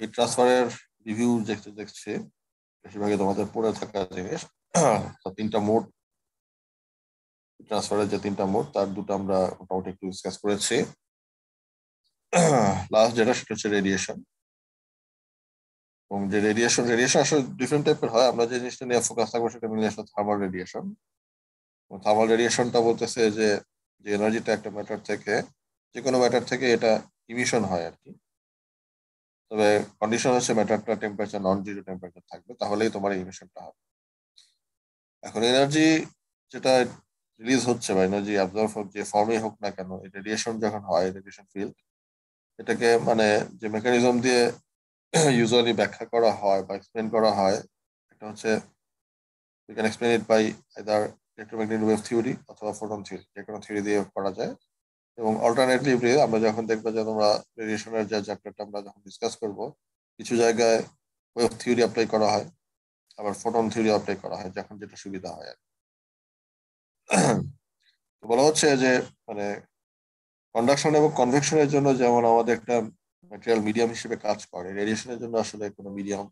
Hit ট্রান্সফারের review দেখছি বেশিরভাগই তোমাদের পড়ে থাকা জিনিস। তো তিনটা মোড, ট্রান্সফারের যে তিনটা মোড তার দুটো আমরা মোটামুটি একটু ডিসকাস করেছি। লাস্ট যেটা সেটা হচ্ছে রেডিয়েশন। এবং যে রেডিয়েশন আসলে ডিফারেন্ট টাইপের হয়। আমরা যে জিনিসটা নিয়ে ফোকাস থাকবো সেটা মিলে আসলে থার্মাল রেডিয়েশন। থার্মাল রেডিয়েশনটা বলতেছে যে যে এনার্জিটা একটা ম্যাটার থেকে, যে কোনো ম্যাটার থেকে এটা ইমিশন হয় আর কি। তবে কন্ডিশন হচ্ছে ম্যাটারটা টেম্পারেচার নন জিরো টেম্পারেচার থাকবে, তাহলেই তোমার ইমিশনটা হবে। এখন এনার্জি যেটা রিলিজ হচ্ছে বা এনার্জি অ্যাবজর্ব হোক, যে ফর্মে হোক না কেন, রেডিয়েশন যখন হয়, রেডিয়েশন ফিল্ড, এটাকে মানে যে মেকানিজম দিয়ে ইউজুয়ালি ব্যাখ্যা করা হয় বা এক্সপ্লেন করা হয়, এটা হচ্ছে we can explain it by either electromagnetic wave theory অথবা ফোটন থিওরি, যে কোনো থিওরি দিয়ে করা যায়। এবং অল্টারনেটিভলি আমরা যখন দেখবো যে তোমরা রেডিয়েশনের যে চ্যাপ্টারটা আমরা যখন ডিসকাস করব, কিছু জায়গায় ওয়েভ থিওরি অ্যাপ্লাই করা হয়, আবার ফোটন থিওরি অ্যাপ্লাই করা হয়, যখন যেটা সুবিধা হয় আর কি। তো বলা হচ্ছে যে মানে কন্ডাকশন এবং কনভেকশনের জন্য যেমন আমাদের একটা ম্যাটেরিয়াল মিডিয়াম হিসেবে কাজ করে, রেডিয়েশনের জন্য আসলে কোনো মিডিয়াম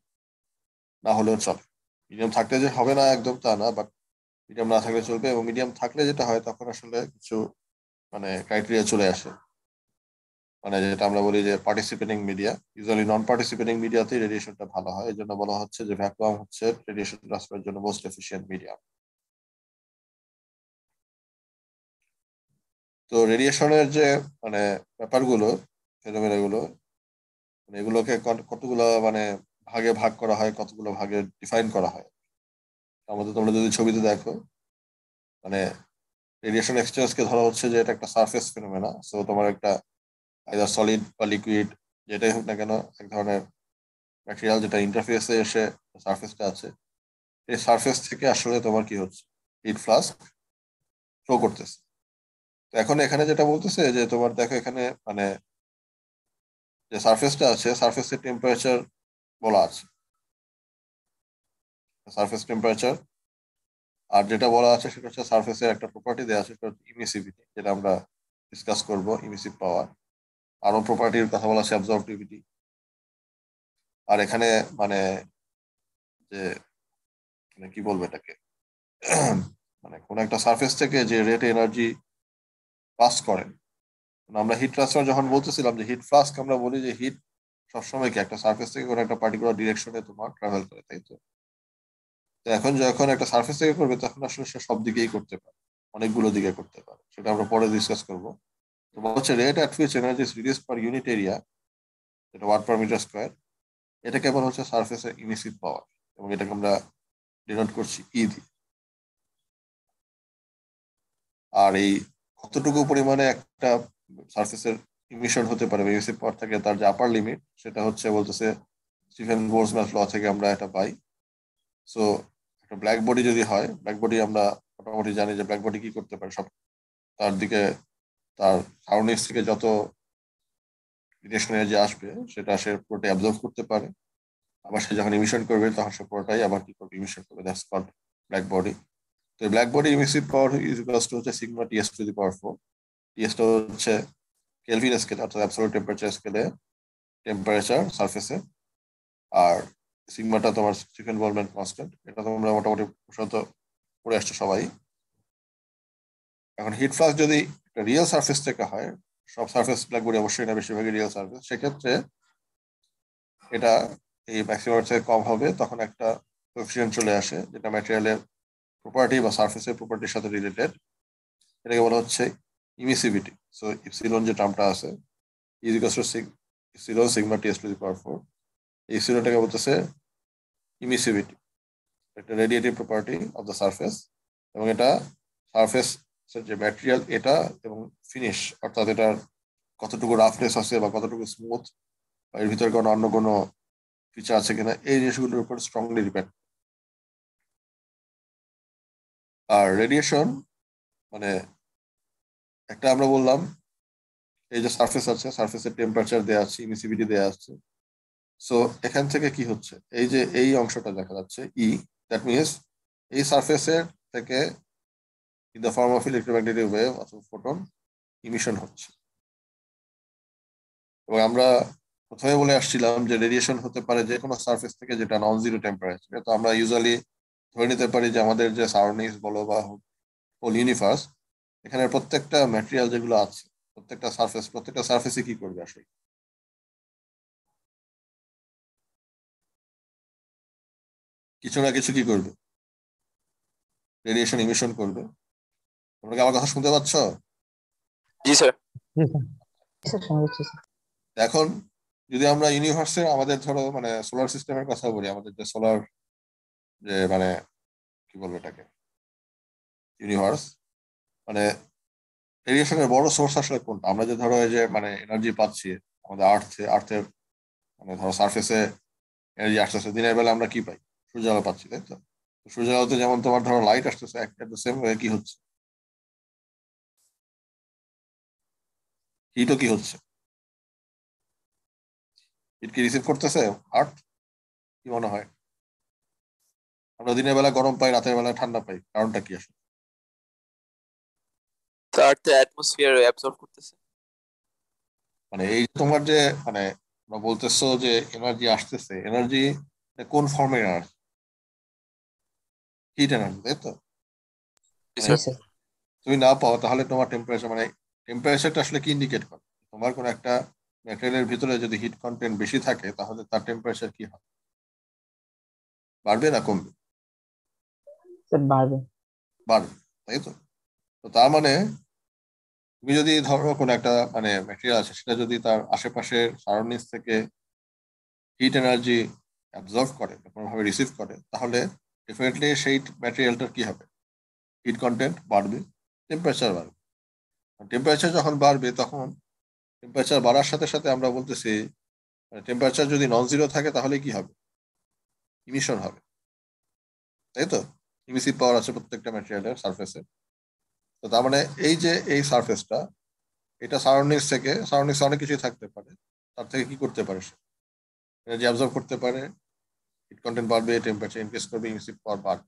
না হলেও চলে। মিডিয়াম থাকলে যে হবে না একদম তা না, বাট মিডিয়াম না থাকলে চলবে। এবং মিডিয়াম থাকলে যেটা হয় তখন আসলে কিছু মানে ক্রাইটেরিয়া চলে আসে, মানে যেটা আমরা বলি যে পার্টিসিপেটিং মিডিয়া। ইউজুয়ালি নন পার্টিসিপেটিং মিডিয়াতেই রেডিয়েশনটা ভালো হয়, এই জন্য বলা হচ্ছে যে ভ্যাকুয়াম হচ্ছে রেডিয়েশন ট্রান্সফারের জন্য মোস্ট এফিশিয়েন্ট মিডিয়াম। তো রেডিয়েশনের যে মানে ব্যাপারগুলো, ফেনোমেনা গুলো, মানে এগুলোকে কতগুলো মানে ভাগে ভাগ করা হয়, কতগুলো ভাগে ডিফাইন করা হয়। আমাদের তোমরা যদি ছবিতে দেখো, মানে রেডিয়েশন এক্সচেঞ্জকে ধরা হচ্ছে যে এটা একটা সারফেস ফেনোমেনা। সো তোমার একটা আইদার সলিড বা লিকুইড, যেটাই হোক না কেন, এক ধরনের ম্যাটেরিয়াল যেটা ইন্টারফেসে এসে সারফেসটা আছে, এই সারফেস থেকে আসলে তোমার কি হচ্ছে, হিট ফ্লাস্ক ফ্লো করতেছে। তো এখন এখানে যেটা বলতেছে যে তোমার দেখো এখানে মানে যে সারফেসটা আছে, সারফেসের টেম্পারেচার বলা আছে, সারফেস টেম্পারেচার। আর যেটা বলা আছে সেটা হচ্ছে সারফেসের একটা প্রপার্টি দেওয়া আছে, সেটা হচ্ছে ইমিসিভিটি, যেটা আমরা ডিসকাস করবো, ইমিসিভ পাওয়ার। আরো প্রপার্টির কথা বলা আছে, অ্যাবজর্বটিভিটি। আর এখানে মানে যে মানে কি বলবো এটাকে, মানে কোন একটা সারফেস থেকে যে রেট এনার্জি পাস করেন, মানে আমরা হিট ট্রান্সফার যখন বলতেছিলাম যে হিট ফ্লাস্ক, আমরা বলি যে হিট সবসময় কি একটা সারফেস থেকে কোনো একটা পার্টিকুলার ডিরেকশনে তোমার ট্রাভেল করে, তাই তো? তো এখন যখন একটা সারফেস থেকে করবে তখন আসলে সে সব দিকেই করতে পারে, অনেকগুলো দিকে করতে পারে, সেটা আমরা পরে ডিসকাস করবো। তো বলা হচ্ছে rate at which energy is release per unit area, যেটা ওয়াট পার মিটার স্কোয়ার, এটাকে বলা হচ্ছে সারফেসের ইমিসিভ পাওয়ার। এবং এটাকে আমরা ডিনোট করছি ই দিয়ে। আর এই কতটুকু পরিমাণে একটা সারফেসের ইমিশন হতে পারে, ইমিসিভ পাওয়ার থাকে, তার যে আপার লিমিট, সেটা হচ্ছে বলতেছে স্টিফেন বোলজম্যান ল থেকে আমরা এটা পাই। সো একটা ব্ল্যাক বডি যদি হয়, ব্ল্যাক বডি আমরা মোটামুটি জানি যে ব্ল্যাক বডি কি করতে পারে, সব তার দিকে, তার সারাউন্ডিংস থেকে যত রেডিয়েশন এনার্জি আসবে সেটা সে পুরোটাই অ্যাবজর্ব করতে পারে। আবার সে যখন ইমিশন করবে তখন সে পুরোটাই আবার কি করবে, ইমিশন করবে। That's called black body. তো black body emissive power is equals to হচ্ছে sigma T S to the power 4। টিএসটা হচ্ছে কেলভিন স্কেল, অর্থাৎ অ্যাবসলিউট টেম্পারেচার স্কেলে টেম্পারেচার সারফেসে। আর সিগমাটা তোমার স্টিফেন বলম্যান কনস্ট্যান্ট, এটা তোমরা মোটামুটি প্রশান্ত পড়ে আসছো সবাই। এখন হিট ফ্লাক্স যদি একটা রিয়েল সারফেস থেকে হয়, সব সারফেস ব্ল্যাক বডি অবশ্যই না, বেশিরভাগই রিয়েল সারফেস, সেক্ষেত্রে এটা এই ম্যাক্সিমাম থেকে কম হবে। তখন একটা কোএফিসিয়েন্ট চলে আসে যেটা ম্যাটেরিয়ালের প্রপার্টি বা সারফেসের প্রপার্টির সাথে রিলেটেড, এটাকে বলা হচ্ছে ইমিসিভিটি। সো ইপসিলন যে টার্মটা আছে, is equals to epsilon sigma T S to the power 4। এই ইপসিলনটাকে বলতেছে ইমিসিভিটি, একটা radiative property of the surface. এবং এটা সারফেস যে ম্যাটেরিয়াল এটা এবং ফিনিশ, অর্থাৎ এটার কতটুকু রাফনেস আছে বা কতটুকু স্মুথ, বা এর ভিতরে কোনো অন্য কোনো ফিচার আছে কিনা, এই জিনিসগুলোর উপর স্ট্রংলি ডিপেন্ড। আর রেডিয়েশন মানে একটা আমরা বললাম এই যে সারফেস আছে, সারফেসের টেম্পারেচার দেওয়া আছে, ইমিসিভিটি দেওয়া আছে। সো এখান থেকে কি হচ্ছে, এই যে এই অংশটা দেখা যাচ্ছে ই, দ্যাট মিনস এই সারফেসের থেকে in the form of electromagnetic wave অথবা ফোটন ইমিশন হচ্ছে। এবং আমরা প্রথমে বলে আসছিলাম যে রেডিয়েশন হতে পারে যে কোনো সারফেস থেকে যেটা নন জিরো টেম্পারেচার। তো আমরা ইউজুয়ালি ধরে নিতে পারি যে আমাদের যে সারাউন্ডিংস বলো বা হোল ইউনিভার্স, এখানে প্রত্যেকটা ম্যাটেরিয়াল যেগুলো আছে, প্রত্যেকটা সারফেসে কি করবে আসলে? কিছু না কিছু কি করবে, রেডিয়েশন ইমিশন করবে। তোমরা কি আমার কথা শুনতে পাচ্ছ? জি স্যার। জি স্যার। জি স্যার, শোনা যাচ্ছে স্যার। এখন যদি আমরা ইউনিভার্সের আমাদের ধরো মানে সোলার সিস্টেমের কথা বলি, আমাদের যে সোলার যে মানে কি বলবো এটাকে, ইউনিভার্স, মানে রেডিয়েশনের বড় সোর্স আসলে কোনটা? আমরা যে ধরো এই যে মানে এনার্জি পাচ্ছি আমাদের আর্থের মানে ধরো সার্ফেসে এনার্জি আসতেছে, দিনের বেলা আমরা কি পাই? সূর্য আলো পাচ্ছি, তাই তো? তো সূর্য আলোতে যেমন তোমার ধরো লাইট আসতেছে, একটা সেম ওয়ে কি হচ্ছে, হিটও কি হচ্ছে, হিট কি রিসিভ করতেছে আর্থ? কি মনে হয়? আমরা দিনের বেলা গরম পাই, রাতের বেলা ঠান্ডা পাই, কারণটা কি আসলে? তার তো অ্যাটমসফিয়ার অ্যাবজর্ব করতেছে। মানে এই যে তোমার যে মানে তোমরা বলতেছো যে এনার্জি আসতেছে, এনার্জি কোন ফর্মের এনার্জি? হিট এনার্জি, তাই তো? জি মানে জি স্যার। স্যার। তুমি না পাও তাহলে তোমার টেম্পারেচার মানে টেম্পারেচারটা আসলে কি ইন্ডিকেট করে? তোমার কোন একটা ম্যাটেরিয়ালের ভিতরে যদি হিট কন্টেন্ট বেশি থাকে তাহলে তার টেম্পারেচার কি হবে? বাড়বে না কমবে? স্যার বাড়বে। বাড়বে, তাই তো? তো তার মানে তুমি যদি ধরো কোনো একটা মানে ম্যাটেরিয়াল আছে, সেটা যদি তার আশেপাশের সারাউন্ডিংস থেকে হিট এনার্জি অ্যাবজর্ভ করে বা কোনোভাবে রিসিভ করে, তাহলে ডেফিনেটলি সেই ম্যাটেরিয়ালটার কি হবে? হিট কন্টেন্ট বাড়বে, টেম্পারেচার বাড়বে। টেম্পারেচার যখন বাড়বে তখন টেম্পারেচার বাড়ার সাথে সাথে আমরা বলতেছি টেম্পারেচার যদি নন জিরো থাকে তাহলে কি হবে? ইমিশন হবে, তাই তো? ইমিসিভ পাওয়ার আছে প্রত্যেকটা ম্যাটেরিয়ালের সারফেসে। তো তার মানে এই যে এই সারফেসটা, এটা সারাউন্ডিংস অনেক কিছুই থাকতে পারে, তার থেকে কি করতে পারে সে? এনার্জি অ্যাবজর্ব করতে পারে, হিট কন্টেন্ট বাড়বে, টেম্পারেচার ইনক্রিজ করবে, ইমিসিভ পাওয়ার বাড়বে।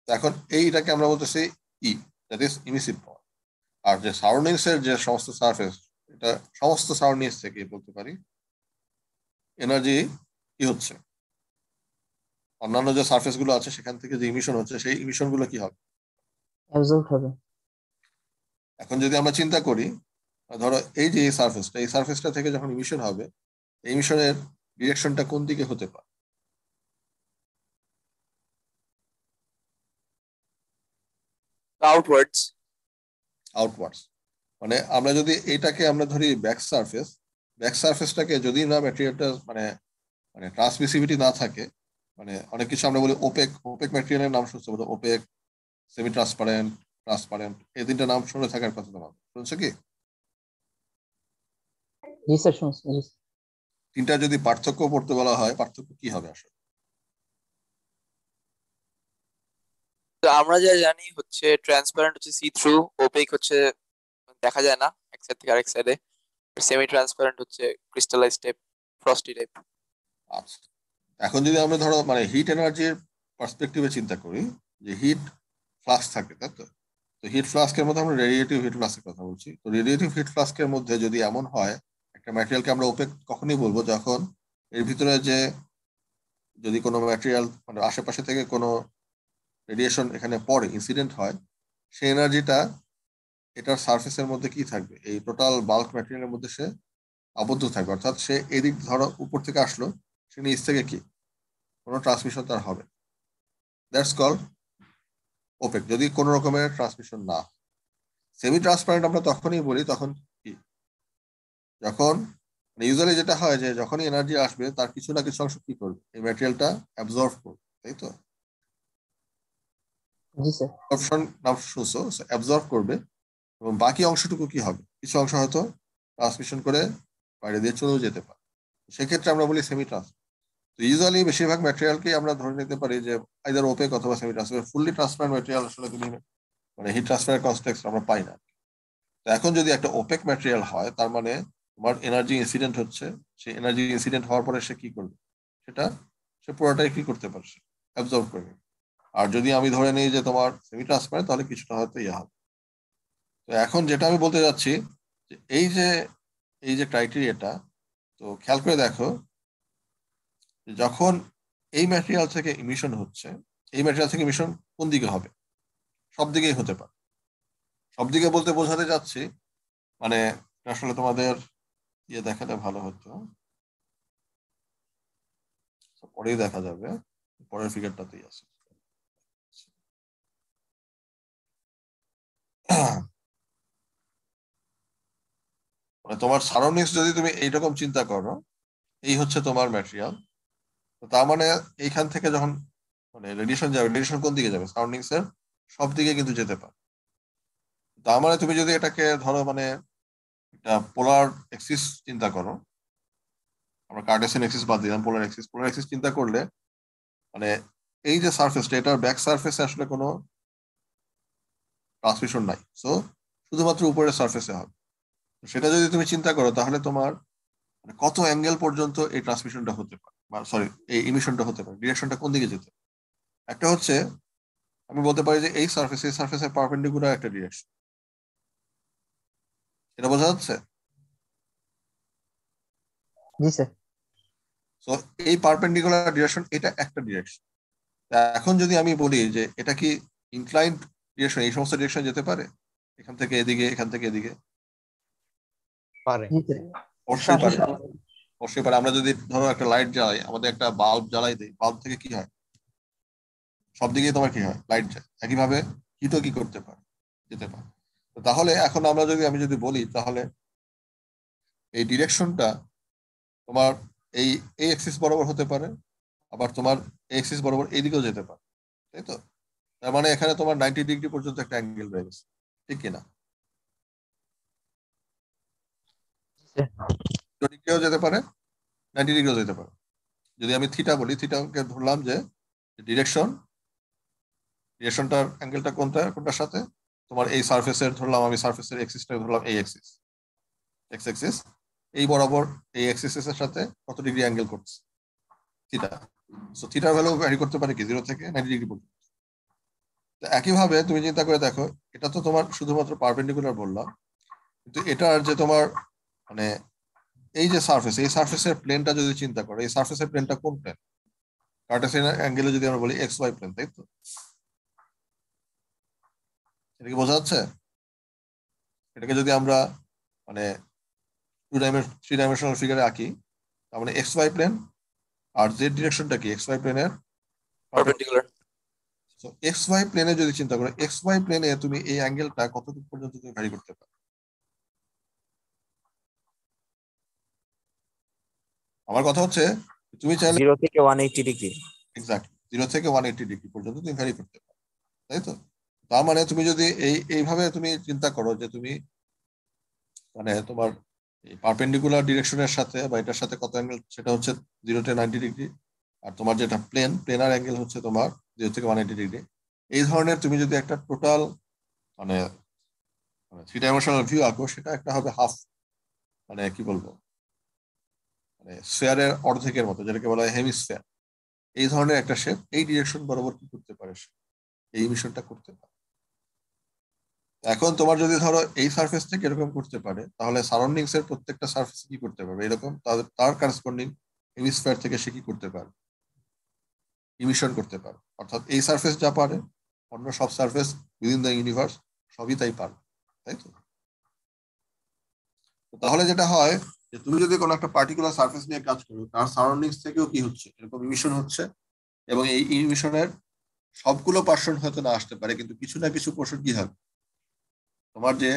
তো এখন এইটাকে আমরা বলতেছি ই, দ্যাট ইজ ইমিসিভ পাওয়ার। আর যে সারাউন্ডিংস এর যে সমস্ত সারফেস, এটা সমস্ত সারাউন্ডিংস থেকে বলতে পারি এনার্জি কি হচ্ছে, অন্যান্য যে সারফেস গুলো আছে সেখান থেকে যে ইমিশন হচ্ছে, সেই ইমিশন গুলো কি হবে? অ্যাবজর্ব হবে। এখন যদি আমরা চিন্তা করি, ধরো এই যে এই সারফেসটা থেকে যখন ইমিশন হবে, এই ইমিশনের ডিরেকশনটা কোন দিকে হতে পারে? আউটওয়ার্ডস। আউটওয়ার্ডস। মানে আমরা যদি এইটাকে আমরা ধরি ব্যাক সারফেসটাকে যদি না ম্যাটেরিয়ালটা মানে মানে ট্রান্সমিসিভিটি না থাকে, মানে অনেক কিছু আমরা বলি ওপেক, ওপেক ম্যাটেরিয়ালের নাম শুনছো বলো, ওপেক, সেমি ট্রান্সপারেন্ট, ট্রান্সপারেন্ট, এই তিনটা নাম শুনে থাকার কথা তোমার, শুনছো কি? জি স্যার, শুনছি। জি স্যার। তিনটা যদি পার্থক্য পড়তে বলা হয়, পার্থক্য কি হবে আসলে? তো আমরা যা জানি হচ্ছে ট্রান্সপারেন্ট হচ্ছে সি থ্রু, ওপেক হচ্ছে দেখা যায় না এক সাইড থেকে আরেক সাইডে, সেমি ট্রান্সপারেন্ট হচ্ছে ক্রিস্টালাইজ টাইপ, ফ্রস্টি টাইপ। আচ্ছা, এখন যদি আমরা ধরো মানে হিট এনার্জির পার্সপেক্টিভে চিন্তা করি, যে হিট ফ্লাক্স থাকে, তাই তো? তো হিট ফ্লাস্কের মধ্যে আমরা রেডিয়েটিভ হিট ফ্লাস্কের কথা বলছি। তো রেডিয়েটিভ হিট ফ্লাস্কের মধ্যে যদি এমন হয়, একটা ম্যাটেরিয়ালকে আমরা ওপেক কখনই বলবো যখন এর ভিতরে যে যদি কোনো ম্যাটেরিয়াল মানে আশেপাশে থেকে কোনো রেডিয়েশন এখানে পড়ে, ইনসিডেন্ট হয়, সেই এনার্জিটা এটার সারফেসের মধ্যে কি থাকবে, এই টোটাল বাল্ক ম্যাটেরিয়ালের মধ্যে সে আবদ্ধ থাকবে। অর্থাৎ সে এদিক ধরো উপর থেকে আসলো, সে নিচ থেকে কি কোনো ট্রান্সমিশন তার হবে, দ্যাটস কল ওপেক, যদি কোনো রকমের ট্রান্সমিশন না। সেমি ট্রান্সপারেন্ট আমরা তখনই বলি তখন কি, যখন ইউজুয়ালি যেটা হয় যে যখনই এনার্জি আসবে তার কিছু না কিছু অংশ কি করবে, এই ম্যাটেরিয়ালটা অ্যাবজর্ভ করবে, তাই তো? জি স্যার। অপশন নাম শুনছো, অ্যাবজর্ভ করবে। এবং বাকি অংশটুকু কি হবে, কিছু অংশ হয়তো ট্রান্সমিশন করে বাইরে দিয়ে চলেও যেতে পারে, সেক্ষেত্রে আমরা বলি সেমি ট্রান্সপারেন্ট। তো ইউজুয়ালি বেশিরভাগ ম্যাটেরিয়ালকে আমরা ধরে নিতে পারি যে আইদার ওপেক অথবা semi transparent. Fully transparent material আসলে তুমি মানে হিট ট্রান্সফার কনটেক্সট আমরা পাই না। তো এখন যদি একটা ওপেক ম্যাটেরিয়াল হয়, তার মানে তোমার এনার্জি ইনসিডেন্ট হচ্ছে, সেই এনার্জি ইনসিডেন্ট হওয়ার পরে সে কি করবে, সেটা সে পুরোটাই কি করতে পারছে, অ্যাবজর্ব করবে। আর যদি আমি ধরে নিই যে তোমার সেমি ট্রান্সপারেন্ট, তাহলে কিছুটা হয়তো ইয়ে হবে। তো এখন যেটা আমি বলতে যাচ্ছি যে এই যে ক্রাইটেরিয়াটা, তো তো খেয়াল করে দেখো, যখন এই ম্যাটেরিয়াল থেকে ইমিশন হচ্ছে, এই ম্যাটেরিয়াল থেকে ইমিশন কোন দিকে হবে? সব দিকেই হতে পারে। সব দিকে বলতে বোঝাতে যাচ্ছি, মানে আসলে তোমাদের দেখালে ভালো হতো, পরেই দেখা যাবে, পরের ফিগারটাতেই আছে। মানে তোমার সারাউন্ডিংস যদি তুমি এইরকম চিন্তা করো, এই হচ্ছে তোমার ম্যাটেরিয়াল, তার মানে এইখান থেকে যখন মানে রেডিয়েশন যাবে, রেডিয়েশন কোন দিকে যাবে? সারাউন্ডিংস এর সব দিকে কিন্তু যেতে পারে। তার মানে তুমি যদি এটাকে ধরো মানে একটা পোলার এক্সিস চিন্তা করো, আমরা কার্টেসিয়ান এক্সিস বাদ দিলাম, পোলার এক্সিস, পোলার এক্সিস চিন্তা করলে মানে এই যে সারফেসটা, এটার ব্যাক সারফেসে আসলে কোনো ট্রান্সমিশন নাই, সো শুধুমাত্র উপরের সারফেসে হবে। সেটা যদি তুমি চিন্তা করো, তাহলে তোমার মানে কত অ্যাঙ্গেল পর্যন্ত এই ট্রান্সমিশনটা হতে পারে, সরি এই ইমিশনটা হতে পারে, ডিরেকশনটা কোন দিকে যেতে? একটা হচ্ছে আমি বলতে পারি যে এই সারফেসের পারপেন্ডিকুলার একটা ডিরেকশন, এটা বোঝা যাচ্ছে? জি স্যার। তো এই পারপেন্ডিকুলার ডিরেকশন, এটা একটা ডিরেকশন। এখন যদি আমি বলি যে এটা কি ইনক্লাইন্ড ডিরেকশন, এই সমস্ত ডিরেকশন যেতে পারে, এখান থেকে এদিকে, এখান থেকে এদিকে? পারে। জি স্যার। অবশ্যই পারে, অবশ্যই পারে। আমরা যদি ধরো একটা লাইট জ্বালাই, আমাদের একটা বাল্ব জ্বালাই দিই, বাল্ব থেকে কি হয়? সব দিকে তোমার কি হয়? লাইট যায়। একইভাবে হিটও কি করতে পারে? যেতে পারে। তাহলে এখন আমি যদি বলি, তাহলে এই ডিরেকশনটা তোমার এই এই এক্সিস বরাবর হতে পারে, আবার তোমার এই এক্সিস বরাবর এইদিকেও যেতে পারে, তাই তো? তার মানে এখানে তোমার 90 ডিগ্রি পর্যন্ত একটা অ্যাঙ্গেল রয়ে গেছে, ঠিক কিনা? ডিগ্রিও যেতে পারে, 90 ডিগ্রিও যেতে পারে। যদি আমি থিটা বলি, থিটাকে ধরলাম যে ডিরেকশনটার অ্যাঙ্গেলটা কোনটার সাথে? তোমার এই সারফেসের ধরলাম, আমি সারফেসের এক্সিসটা ধরলাম এই এক্সিস, এক্স এক্সিস, এই বরাবর এই এক্সিস এর সাথে কত ডিগ্রি অ্যাঙ্গেল করছে? থিটা। সো থিটার ভ্যালু ভ্যারি করতে পারে কি 0 থেকে 90 ডিগ্রি পর্যন্ত। তো একইভাবে তুমি চিন্তা করে দেখো, এটা তো তোমার শুধুমাত্র পারপেন্ডিকুলার বললাম, কিন্তু এটার যে তোমার মানে এই যে সারফেস, এই সারফেসের প্লেনটা যদি চিন্তা করো, এই সারফেসের প্লেনটা কোন প্লেন? কার্টেসিয়ান অ্যাঙ্গেলে যদি আমরা বলি এক্স ওয়াই প্লেন, তাই তো? এটা কি বোঝা যাচ্ছে? এটাকে যদি আমরা মানে 3 ডাইমেনশনাল ফিগারে আঁকি, তার মানে এক্স ওয়াই প্লেন, আর জেড ডিরেকশনটা কি? এক্স ওয়াই প্লেনের পারপেন্ডিকুলার। এক্স ওয়াই প্লেনে যদি চিন্তা করো, এক্স ওয়াই প্লেনে তুমি এই অ্যাঙ্গেলটা কতটুকু পর্যন্ত তুমি ভ্যারি করতে পারো? আমার কথা হচ্ছে তুমি চাইলে 0 থেকে 180 ডিগ্রি। এক্স্যাক্টলি 0 থেকে 180 ডিগ্রি পর্যন্ত তুমি ভ্যারি করতে পারো, তাই তো? তার মানে তুমি যদি এইভাবে তুমি চিন্তা করো যে তুমি মানে তোমার এই পারপেন্ডিকুলার ডিরেকশনের সাথে বা এটার সাথে কত অ্যাঙ্গেল, সেটা হচ্ছে 0 থেকে 90 ডিগ্রি, আর তোমার যেটা প্লেনার অ্যাঙ্গেল হচ্ছে তোমার 0 থেকে 180 ডিগ্রি। এই ধরনের তুমি যদি একটা টোটাল মানে 3 ডাইমেনশনাল ভিউ আঁকো, সেটা একটা হবে হাফ, মানে কি বলবো, মানে স্ফেয়ারের অর্ধেকের মতো, যেটাকে বলা হয় হেমিস্ফেয়ার। এই ধরনের একটা শেপ এই ডিরেকশন বরাবর কি করতে পারে? এই মিশনটা করতে পারে। এখন তোমার যদি ধরো এই সারফেস থেকে এরকম করতে পারে, তাহলে সারাউন্ডিংস এর প্রত্যেকটা সারফেস কি করতে পারবে? এরকম তার কারেসপন্ডিং হেমিস্ফেয়ার থেকে সে কি করতে পারে? ইমিশন করতে পারে। অর্থাৎ এই সারফেস যা পারে, অন্য সব সারফেস উইদিন দ্য ইউনিভার্স সবই তাই পারে, তাই তো? তাহলে যেটা হয় যে তুমি যদি কোনো একটা পার্টিকুলার সারফেস নিয়ে কাজ করো, তার সারাউন্ডিংস থেকেও কি হচ্ছে? এরকম ইমিশন হচ্ছে, এবং এই ইমিশনের সবগুলো পার্সন হয়তো না আসতে পারে, কিন্তু কিছু না কিছু পোর্শন কি হবে? তোমার যে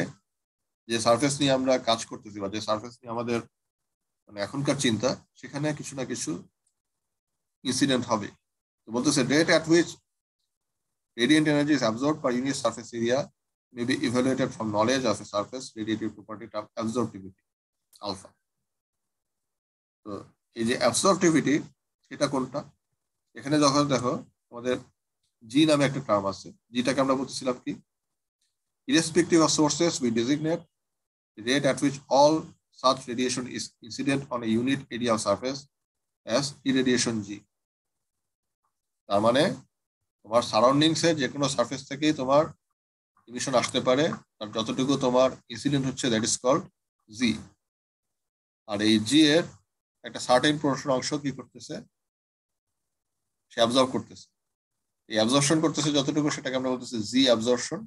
যে সারফেস নিয়ে আমরা কাজ করতেছি, বা যে সারফেস নিয়ে আমাদের মানে এখনকার চিন্তা, সেখানে কিছু না কিছু ইনসিডেন্ট হবে। তো বলতেছে rate at which radiant energy is absorbed per unit surface area may be evaluated from knowledge of a surface radiative property term absorptivity alpha. তো এই যে অ্যাবসর্পটিভিটি, এটা কোনটা? এখানে যখন দেখো আমাদের জি নামে একটা টার্ম আছে, জিটাকে আমরা বলতেছিলাম কি, irrespective of sources we designate the rate at which all such radiation is incident on a unit area of surface as irradiation g। তার মানে তোমার সারাউন্ডিংস এর যে কোনো সারফেস থেকেই তোমার ইমিশন আসতে পারে, আর যতটুকু তোমার ইনসিডেন্ট হচ্ছে দ্যাট ইজ কল্ড জি। আর এই জি এর একটা সার্টেন পোর্শন অংশ কি করতেছে, সে অ্যাবজর্ব করতেছে। এই অ্যাবজর্পশন করতেছে যতটুকু, সেটাকে আমরা বলতেছি জি অ্যাবজর্পশন,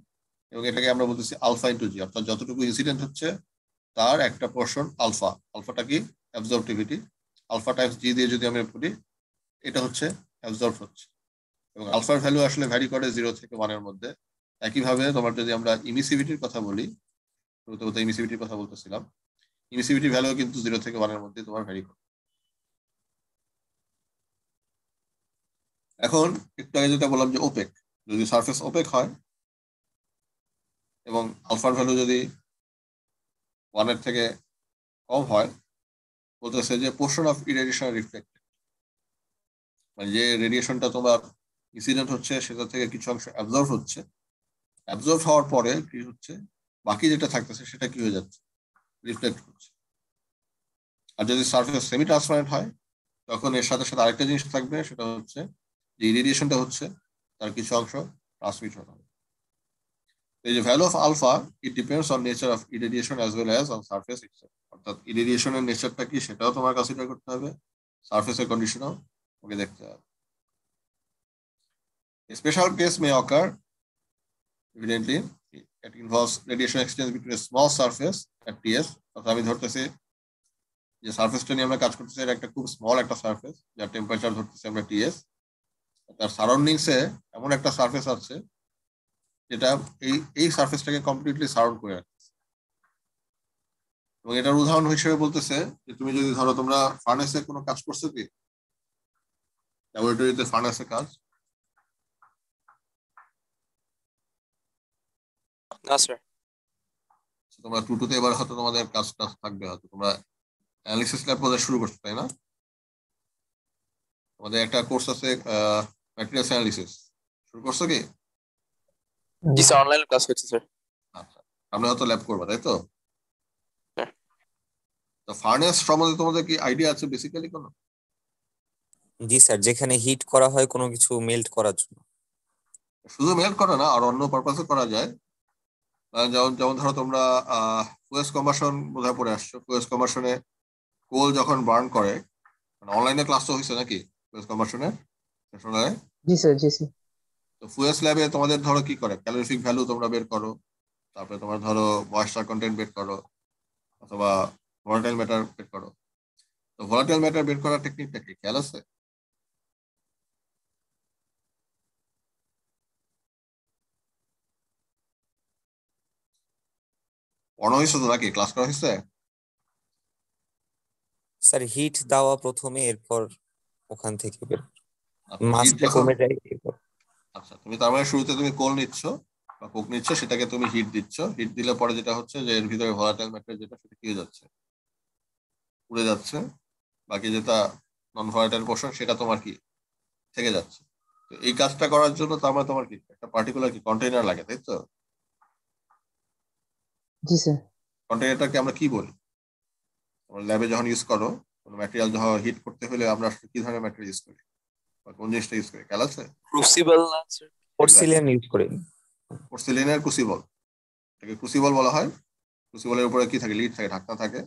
এবং এটাকে আমরা বলতেছি আলফা ইন্টু জি, অর্থাৎ যতটুকু ইনসিডেন্ট হচ্ছে তার একটা পোর্শন আলফা। আলফাটা কি? অ্যাবজর্পটিভিটি। আলফা টাইমস জি দিয়ে যদি আমরা বলি, এটা হচ্ছে অ্যাবজর্ব হচ্ছে। এবং আলফার ভ্যালু আসলে ভ্যারি করে 0 থেকে 1 এর মধ্যে। একইভাবে তোমার যদি আমরা ইমিসিভিটির কথা বলি, ইমিসিভিটির কথা বলতেছিলাম, ইমিসিভিটির ভ্যালু কিন্তু 0 থেকে 1 এর মধ্যে তোমার ভ্যারি করে। এখন একটু আগে যেটা বললাম যে ওপেক, যদি সারফেস ওপেক হয় এবং আলফার ভ্যালু যদি 1 এর থেকে কম হয়, বলতেছে যে পোর্শন অফ ইরেডিয়েশন রিফ্লেক্টেড, মানে যে রেডিয়েশনটা তোমার ইনসিডেন্ট হচ্ছে সেটা থেকে কিছু অংশ অ্যাবজর্ব হচ্ছে। অ্যাবজর্ব হওয়ার পরে কি হচ্ছে, বাকি যেটা থাকতেছে সেটা কি হয়ে যাচ্ছে, রিফ্লেক্ট করছে। আর যদি সারফেস সেমি ট্রান্সপারেন্ট হয়, তখন এর সাথে সাথে আরেকটা জিনিস থাকবে, সেটা হচ্ছে যে ইরেডিয়েশনটা হচ্ছে তার কিছু অংশ ট্রান্সমিট হবে। এই যে value of alpha, it depends on nature of irradiation as well as on surface itself, অর্থাৎ ইরেডিয়েশনের নেচারটা কি সেটাও তোমার কনসিডার করতে হবে, সারফেসের কন্ডিশনও ওকে দেখতে হবে। Special case May ochre, evidently it involves radiation exchange between a small surface at TS, অর্থাৎ আমি ধরতেছি যে সারফেসটা নিয়ে আমরা কাজ করতেছি, এটা একটা খুব স্মল একটা সারফেস, যার টেম্পারেচার ধরতেছি আমরা TS। তার সারাউন্ডিংসে এমন একটা সারফেস আছে যেটা এই সারফেসটাকে কমপ্লিটলি সারাউন্ড করে রাখে। এবং এটার উদাহরণ হিসেবে বলতেছে যে তুমি যদি ধরো তোমরা ফার্নেসে কোনো কাজ করছো, কি ল্যাবরেটরিতে ফার্নেসে কাজ, না স্যার। তোমরা 2-2 এবার হয়তো তোমাদের কাজটা থাকবে, হয়তো তোমরা অ্যানালিসিস ল্যাব বোধহয় শুরু করছো, তাই না? আমাদের একটা কোর্স আছে ম্যাটেরিয়ালস অ্যানালিসিস, শুরু করছো কি? জি স্যার, অনলাইন ক্লাস হচ্ছে স্যার। আচ্ছা, আমরা হয়তো ল্যাব করবা, তাই তো? হ্যাঁ। তো ফার্নেস সম্বন্ধে তোমাদের কি আইডিয়া আছে বেসিক্যালি কোনো? জি স্যার, যেখানে হিট করা হয় কোনো কিছু মেল্ট করার জন্য। শুধু মেল্ট করা না, আর অন্য পারপাসে করা যায়। যেমন যেমন ধরো তোমরা ফুয়েস কম্বাসন বোধহয় পড়ে আসছো। ফুয়েস কম্বাসনে কোল যখন বার্ন করে, মানে অনলাইনে ক্লাস তো হয়েছে নাকি ফুয়েস কম্বাসনের? জি স্যার, জি স্যার। তো ফুয়েস ল্যাবে তোমাদের ধরো কি করে, ক্যালোরিফিক ভ্যালু তোমরা বের করো, তারপরে তোমার ধরো ময়েশ্চার কন্টেন্ট বের করো, অথবা ভোলাটাইল ম্যাটার বের করো। তো ভোলাটাইল ম্যাটার বের করার টেকনিকটা কি খেয়াল আছে? পড়ানো হয়েছে তো নাকি, ক্লাস করা হয়েছে? স্যার হিট দেওয়া প্রথমে, এরপর ওখান থেকে বের আচ্ছা, হিট মাসটা যখন, কমে যায় এরপর। আচ্ছা তুমি তার মানে শুরুতে তুমি কোল নিচ্ছ বা কোক নিচ্ছ, সেটাকে তুমি হিট দিচ্ছ। হিট দিলে পরে যেটা হচ্ছে যে এর ভিতরে ভোলাটাইল ম্যাটার যেটা, সেটা কি হয়ে যাচ্ছে, উড়ে যাচ্ছে। বাকি যেটা নন ভোলাটাইল পোর্শন সেটা তোমার কি থেকে যাচ্ছে। তো এই কাজটা করার জন্য তার মানে তোমার কি একটা পার্টিকুলার কি কন্টেইনার লাগে, তাই তো? জি স্যার। কন্টেইনারটাকে আমরা কি বলি? আমরা ল্যাবে যখন ইউজ করো, কোনো ম্যাটেরিয়াল যখন হিট করতে হলে আমরা আসলে কি ধরনের ম্যাটেরিয়াল ইউজ করি বা কোন জিনিসটা ইউজ করি, খেয়াল আছে? ক্রুসিবল না স্যার? পোর্সিলিয়ান ইউজ করি। পোর্সিলিনের ক্রুসিবল, এটাকে ক্রুসিবল বলা হয়। ক্রুসিবলের উপরে কি থাকে, লিড থাকে, ঢাকনা থাকে।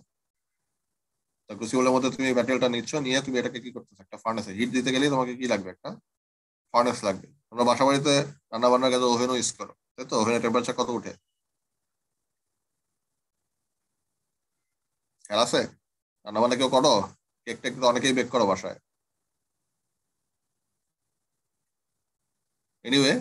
তো ক্রুসিবলের মধ্যে তুমি ম্যাটেরিয়ালটা নিচ্ছ, নিয়ে তুমি এটাকে কি করতেছো, একটা ফার্নেসে হিট দিতে গেলে তোমাকে কি লাগবে, একটা ফার্নেস লাগবে। আমরা বাসা বাড়িতে রান্না বান্নার কাজে ওভেনও ইউজ করো, তাই তো? ওভেনের টেম্পারেচার কত উঠে, খেয়াল আছে? রান্না বান্না কেউ করো? কেক টেক তো অনেকেই বেক করো বাসায়। এনিওয়ে,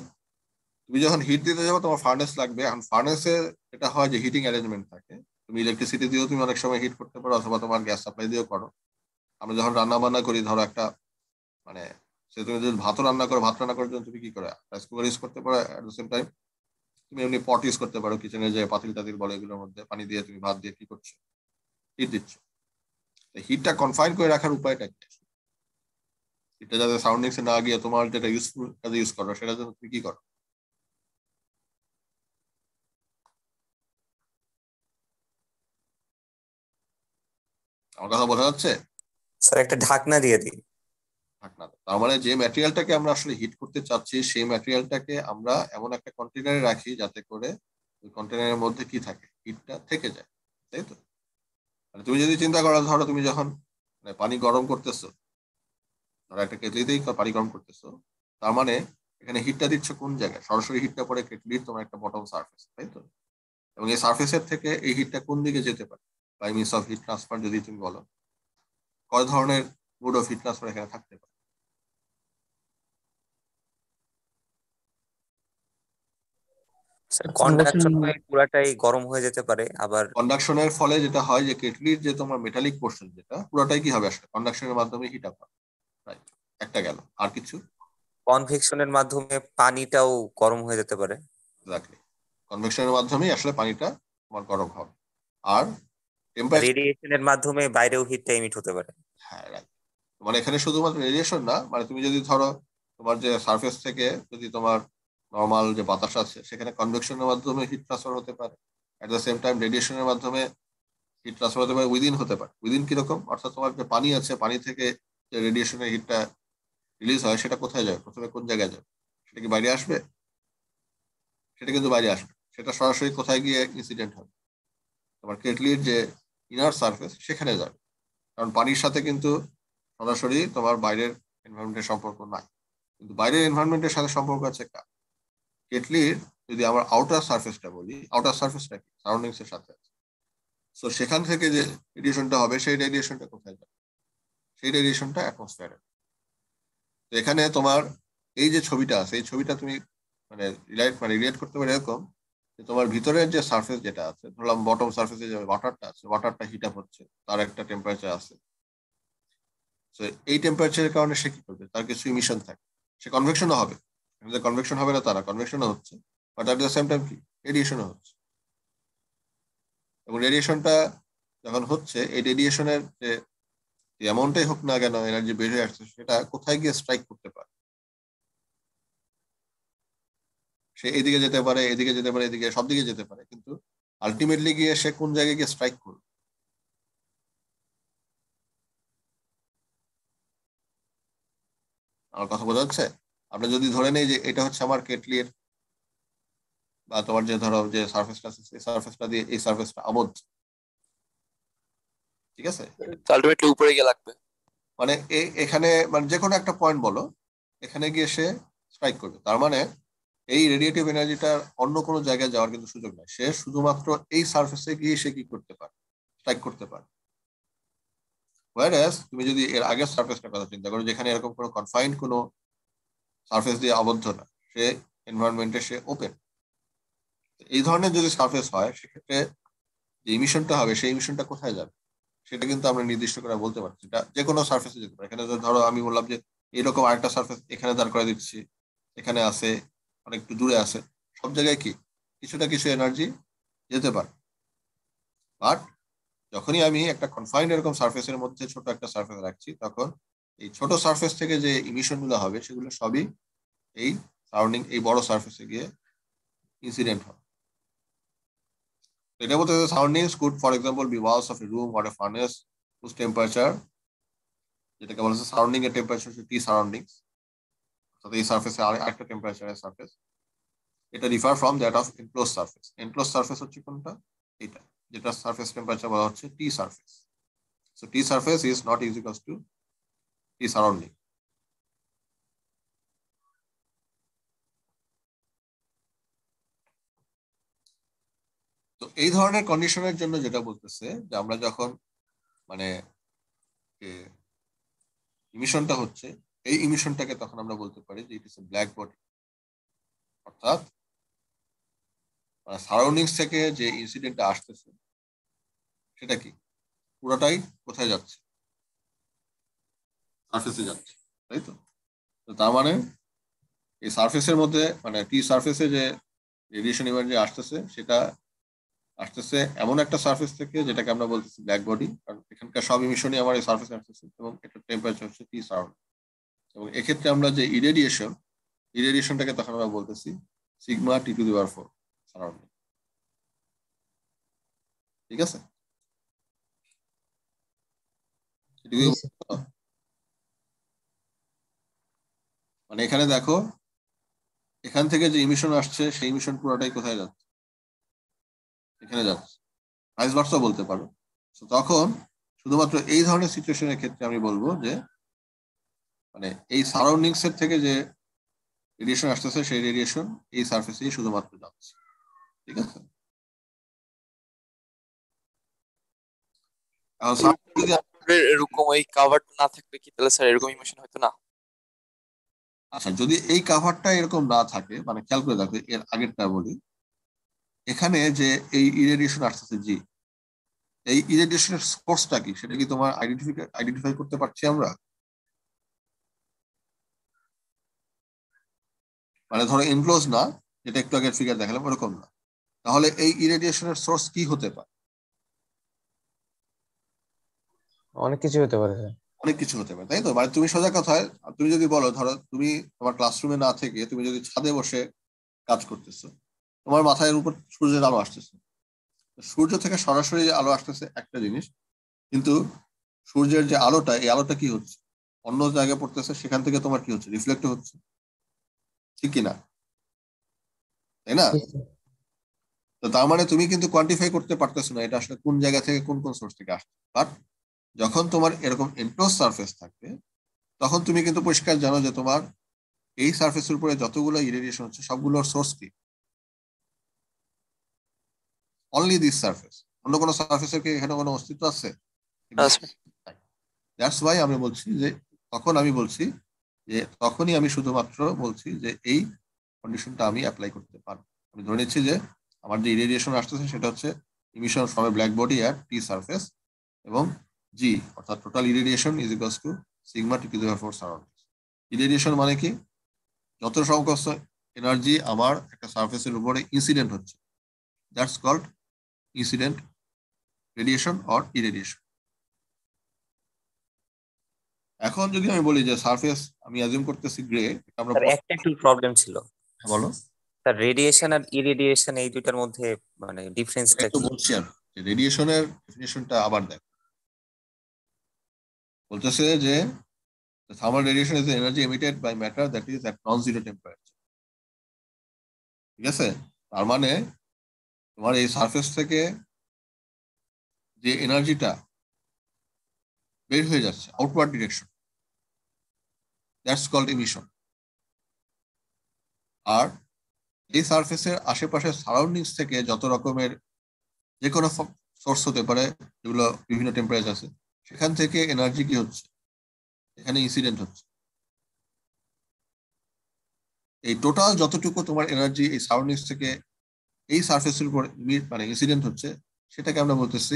তুমি যখন হিট দিতে যাবো তোমার ফার্নেস লাগবে। এখন ফার্নেসে এটা হয় যে হিটিং অ্যারেঞ্জমেন্ট থাকে। তুমি ইলেকট্রিসিটি দিয়েও তুমি অনেক সময় হিট করতে পারো, অথবা তোমার গ্যাস সাপ্লাই দিয়েও করো। আমরা যখন রান্না বান্না করি, ধরো একটা মানে সে তুমি যদি ভাতও রান্না করো, ভাত রান্না করার জন্য তুমি কি করো, রাইস কুকার ইউজ করতে পারো। অ্যাট দ্য সেম টাইম তুমি এমনি পট ইউজ করতে পারো, কিচেনে যে পাতিল টাতিল বলে এগুলোর মধ্যে পানি দিয়ে তুমি ভাত দিয়ে কি করছো, হিট দিচ্ছ। হিটটা কনফাইন করে রাখার উপায়টা কি? এটা যাতে সাউন্ডিংস এ না গিয়ে তোমার যেটা ইউজফুল কাজে ইউজ করো, সেটা জন্য তুমি কি করো? আমার কথা বোঝা যাচ্ছে? স্যার একটা ঢাকনা দিয়ে দিই। ঢাকনা। তার মানে যে ম্যাটেরিয়ালটাকে আমরা আসলে হিট করতে চাচ্ছি, সেই ম্যাটেরিয়ালটাকে আমরা এমন একটা কন্টেনারে রাখি যাতে করে ওই কন্টেনারের মধ্যে কি থাকে, হিটটা থেকে যায়, তাই তো? মানে তুমি যদি চিন্তা করো, ধরো তুমি যখন মানে পানি গরম করতেছো, ধরো একটা কেটলিতেই পানি গরম করতেছো, তার মানে এখানে হিটটা দিচ্ছ কোন জায়গায়? সরাসরি হিটটা পড়ে কেটলির তোমার একটা বটম সারফেস, তাই তো? এবং এই সারফেসের থেকে এই হিটটা কোন দিকে যেতে পারে by means of heat transfer যদি তুমি বলো, কয় ধরনের মোড অফ হিট ট্রান্সফার এখানে থাকতে পারে? কন্ডাকশন হয়ে পুরাটাই গরম হয়ে যেতে পারে, আবার কন্ডাকশনের ফলে যেটা হয় যে কেটলির যে তোমার মেটালিক পোর্শন যেটা পুরোটাই কি হবে আসলে কন্ডাকশনের মাধ্যমে হিট আপ হয়, রাইট? একটা গেল, আর কিছু? কনভেকশনের মাধ্যমে পানিটাও গরম হয়ে যেতে পারে। এক্স্যাক্টলি, কনভেকশনের মাধ্যমেই আসলে পানিটা তোমার গরম হবে। আর টেম্পারেচার, রেডিয়েশনের মাধ্যমে বাইরেও হিটটা এমিট হতে পারে। হ্যাঁ রাইট। মানে এখানে শুধুমাত্র রেডিয়েশন না, মানে তুমি যদি ধরো তোমার যে সারফেস থেকে যদি তোমার নর্মাল যে বাতাস আছে সেখানে কনভেকশনের মাধ্যমে হিট ট্রান্সফার হতে পারে, এট দ্য সেম টাইম রেডিয়েশনের মাধ্যমে হিট ট্রান্সফার হতে পারে উইদিন হতে পারে। উইদিন কিরকম? অর্থাৎ তোমার যে পানি আছে, পানি থেকে যে রেডিয়েশনের হিটটা রিলিজ হয় সেটা কোথায় যাবে? প্রথমে কোন জায়গায় যাবে? সেটা কি বাইরে আসবে? সেটা কিন্তু বাইরে আসবে, সেটা সরাসরি কোথায় গিয়ে ইনসিডেন্ট হবে? তোমার কেটলির যে ইনার সারফেস সেখানে যাবে। কারণ পানির সাথে কিন্তু সরাসরি তোমার বাইরের এনভায়রনমেন্টের সম্পর্ক নাই, কিন্তু বাইরের এনভায়রনমেন্টের সাথে সম্পর্ক আছে কার? কেটলির যদি আমরা আউটার সারফেসটা বলি, আউটার সারফেসটা কি সারাউন্ডিংস এর সাথে আছে। সো সেখান থেকে যে রেডিয়েশনটা হবে সেই রেডিয়েশনটা কোথায় যাবে? সেই রেডিয়েশনটা অ্যাটমসফিয়ারে। তো এখানে তোমার এই যে ছবিটা আছে, এই ছবিটা তুমি মানে রিলেট করতে পারে এরকম যে তোমার ভিতরের যে সারফেস যেটা আছে, ধরলাম বটম সারফেসে যে ওয়াটারটা আছে, ওয়াটারটা হিট আপ হচ্ছে, তার একটা টেম্পারেচার আছে। তো এই টেম্পারেচারের কারণে সে কি করবে? তার কিছু ইমিশন থাকে, সে কনভেকশনও হবে। কনভেকশন হবে না তারা, কনভেকশনও হচ্ছে, but at the same time কি রেডিয়েশনও হচ্ছে। এবং রেডিয়েশনটা যখন হচ্ছে, এই রেডিয়েশনের যে অ্যামাউন্টটাই হোক না কেন, এনার্জি বের হয়ে আসছে, সেটা কোথায় গিয়ে স্ট্রাইক করতে পারে? সে এদিকে যেতে পারে, এদিকে যেতে পারে, এদিকে সব দিকে যেতে পারে, কিন্তু আলটিমেটলি গিয়ে সে কোন জায়গায় গিয়ে স্ট্রাইক করবে? আমার কথা বোঝা যাচ্ছে? আমরা যদি ধরে নেই যে এটা হচ্ছে আমার কেটলির বা তোমার যে ধরো যে সার্ফেসটা আছে, সেই সার্ফেসটা দিয়ে এই সার্ফেসটা আবদ্ধ, ঠিক আছে? আলটিমেটলি উপরে গিয়ে লাগবে। মানে এখানে মানে যে কোনো একটা পয়েন্ট বলো, এখানে গিয়ে সে স্ট্রাইক করবে, তার মানে এই রেডিয়েটিভ এনার্জিটার অন্য কোনো জায়গায় যাওয়ার কিন্তু সুযোগ নাই, সে শুধুমাত্র এই সার্ফেসে গিয়ে সে কি করতে পারে? স্ট্রাইক করতে পারে। ওয়ারাস তুমি যদি এর আগের সার্ফেসটার কথা চিন্তা করো, যেখানে এরকম কোনো কনফাইন্ড কোনো সার্ফেস দিয়ে আবদ্ধ না, সে এনভায়রনমেন্টে সে ওপেন, এই ধরনের যদি সার্ফেস হয় সেক্ষেত্রে যে ইমিশনটা হবে সেই ইমিশনটা কোথায় যাবে সেটা কিন্তু আমরা নির্দিষ্ট করে বলতে পারছি। এটা যে কোনো সার্ফেসে যেতে পারে। এখানে ধরো আমি বললাম যে এরকম আরেকটা সার্ফেস এখানে দাঁড় করে দিচ্ছি, এখানে আছে, অনেক একটু দূরে আছে, সব জায়গায় কি কিছু না কিছু এনার্জি যেতে পারে। বাট যখনই আমি একটা কনফাইন্ড এরকম সার্ফেসের মধ্যে ছোট একটা সার্ফেস রাখছি, তখন এই ছোট সার্ফেস থেকে যে ইমিশন গুলো হবে সেগুলো সবই এই সারাউন্ডিং এই বড় সার্ফেসে গিয়ে ইনসিডেন্ট হবে। এটা বলতে surroundings could for example be walls of a room or a furnace whose temperature, যেটাকে বলা হচ্ছে সারাউন্ডিং এর টেম্পারেচার হচ্ছে টি সারাউন্ডিংস, অর্থাৎ এই সার্ফেসে আরেকটা টেম্পারেচারের সার্ফেস। এটা differ from that of enclose surface. Enclose surface হচ্ছে কোনটা? এটা, যেটা সার্ফেস টেম্পারেচার বলা হচ্ছে T surface. So T surface is not is equals to T surrounding. তো এই ধরনের কন্ডিশনের জন্য যেটা বলতেছে যে আমরা যখন মানে ইমিশনটা হচ্ছে, এই ইমিশনটাকে তখন আমরা বলতে পারি যে ইট ইস এ ব্ল্যাক বডি। অর্থাৎ সারাউন্ডিংস থেকে যে ইনসিডেন্টটা আসতেছে সেটা কি পুরোটাই কোথায় যাচ্ছে? সারফেসে যাচ্ছে, তাই তো? তো তার মানে এই সারফেসের মধ্যে মানে টি সারফেসে যে রেডিয়েশন এনার্জি আসতেছে সেটা আসতেছে এমন একটা সারফেস থেকে যেটাকে আমরা বলতেছি ব্ল্যাক বডি, কারণ এখানকার সব ইমিশনই আমার এই সারফেসে আসতেছে এবং এটার টেম্পারেচার হচ্ছে টি সারাউন্ড। এবং এক্ষেত্রে আমরা যে ইরেডিয়েশনটাকে তখন আমরা বলতেছি sigma T two the power 4 surrounding, ঠিক আছে? জি স্যার। মানে এখানে দেখো, এখান থেকে যে ইমিশন আসছে সেই ইমিশন পুরোটাই কোথায় যাচ্ছে? এখানে যাচ্ছে, ভাইস ভার্সা বলতে পারো। তো তখন শুধুমাত্র এই ধরনের সিচুয়েশনের ক্ষেত্রে আমি বলবো যে মানে এই সারাউন্ডিংস এর থেকে যে রেডিয়েশন আসতেছে সেই রেডিয়েশন এই সারফেসেই শুধুমাত্র যাচ্ছে, ঠিক আছে? এখন যদি এরকম ওই কাভারটা না থাকলে কি তাহলে স্যার এরকম ইমোশন হতো না? আচ্ছা, যদি এই কাভারটা এরকম না থাকে, মানে খেয়াল করে দেখো এর আগেরটা বলি, এখানে যে এই ইরেডিয়েশন আসতেছে জি, এই ইরেডিয়েশনের সোর্সটা কি সেটা কি তোমার আইডেন্টিফাই করতে পারছি আমরা? মানে ধরো এনক্লোজ না, যেটা একটু আগের ফিগার দেখালাম ওরকম না, তাহলে এই ইরেডিয়েশনের সোর্স কি হতে পারে? অনেক কিছু হতে পারে স্যার। অনেক কিছু হতে পারে, তাই তো? মানে তুমি সোজা কথায় তুমি যদি বলো, ধরো তুমি তোমার ক্লাসরুমে না থেকে তুমি যদি ছাদে বসে কাজ করতেছো, তোমার মাথার উপর সূর্যের আলো আসতেছে, সূর্য থেকে সরাসরি যে আলো আসতেছে একটা জিনিস, কিন্তু সূর্যের যে আলোটা, এই আলোটা কি হচ্ছে, অন্য জায়গায় পড়তেছে, সেখান থেকে তোমার কি হচ্ছে, রিফ্লেক্ট হচ্ছে, ঠিক কিনা, তাই না? জি স্যার। তো তার মানে তুমি কিন্তু কোয়ান্টিফাই করতে পারতেছো না এটা আসলে কোন জায়গা থেকে কোন কোন সোর্স থেকে আসছে। বাট যখন তোমার এরকম এনক্লোজ সারফেস থাকবে, তখন তুমি কিন্তু পরিষ্কার জানো যে তোমার এই সারফেসের উপরে যতগুলো ইরেডিয়েশন হচ্ছে সবগুলোর সোর্স কি, অনলি দিস সারফেস। অন্য কোনো সারফেসের কি এখানে কোনো অস্তিত্ব আছে? না স্যার। দ্যাটস ওয়াই আমি বলছি যে তখন আমি বলছি যে তখনই আমি শুধুমাত্র বলছি যে এই কন্ডিশনটা আমি অ্যাপ্লাই করতে পারবো। আমি ধরে নিচ্ছি যে আমার যে ইরেডিয়েশন আসতেছে সেটা হচ্ছে emission from a black body at T surface, এবং জি অর্থাৎ total irradiation is equals two sigma T two the power 4 surroundings. Irradiation মানে কি? যত সংখ্যক এনার্জি আমার একটা সারফেসের উপরে ইনসিডেন্ট হচ্ছে, that's called incident radiation or irradiation. এখন যদি আমি বলি যে সারফেস আমি অ্যাজিউম করতেছি গ্রে, আমরা স্যার একটা একটু প্রবলেম ছিল। বলো। স্যার রেডিয়েশন আর ইরেডিয়েশন এই দুইটার মধ্যে মানে ডিফারেন্সটা একটু কি? বলছি আর যে রেডিয়েশনের ডেফিনিশনটা আবার দেখ, বলতেছে যে the thermal radiation is the energy emitted by matter that is at non-zero temperature, ঠিক আছে? তার মানে তোমার এই সারফেস থেকে যে এনার্জিটা বের হয়ে যাচ্ছে outward direction, that's called emission. আর এই সারফেসের আশেপাশের সারাউন্ডিংস থেকে যত রকমের যে কোনো সোর্স হতে পারে, যেগুলো বিভিন্ন টেম্পারেচার আছে, সেখান থেকে এনার্জি কি হচ্ছে, এখানে ইনসিডেন্ট হচ্ছে। এই টোটাল যতটুকু তোমার এনার্জি এই সারাউন্ডিংস থেকে এই সারফেসের উপর মানে ইনসিডেন্ট হচ্ছে, সেটাকে আমরা বলতেছি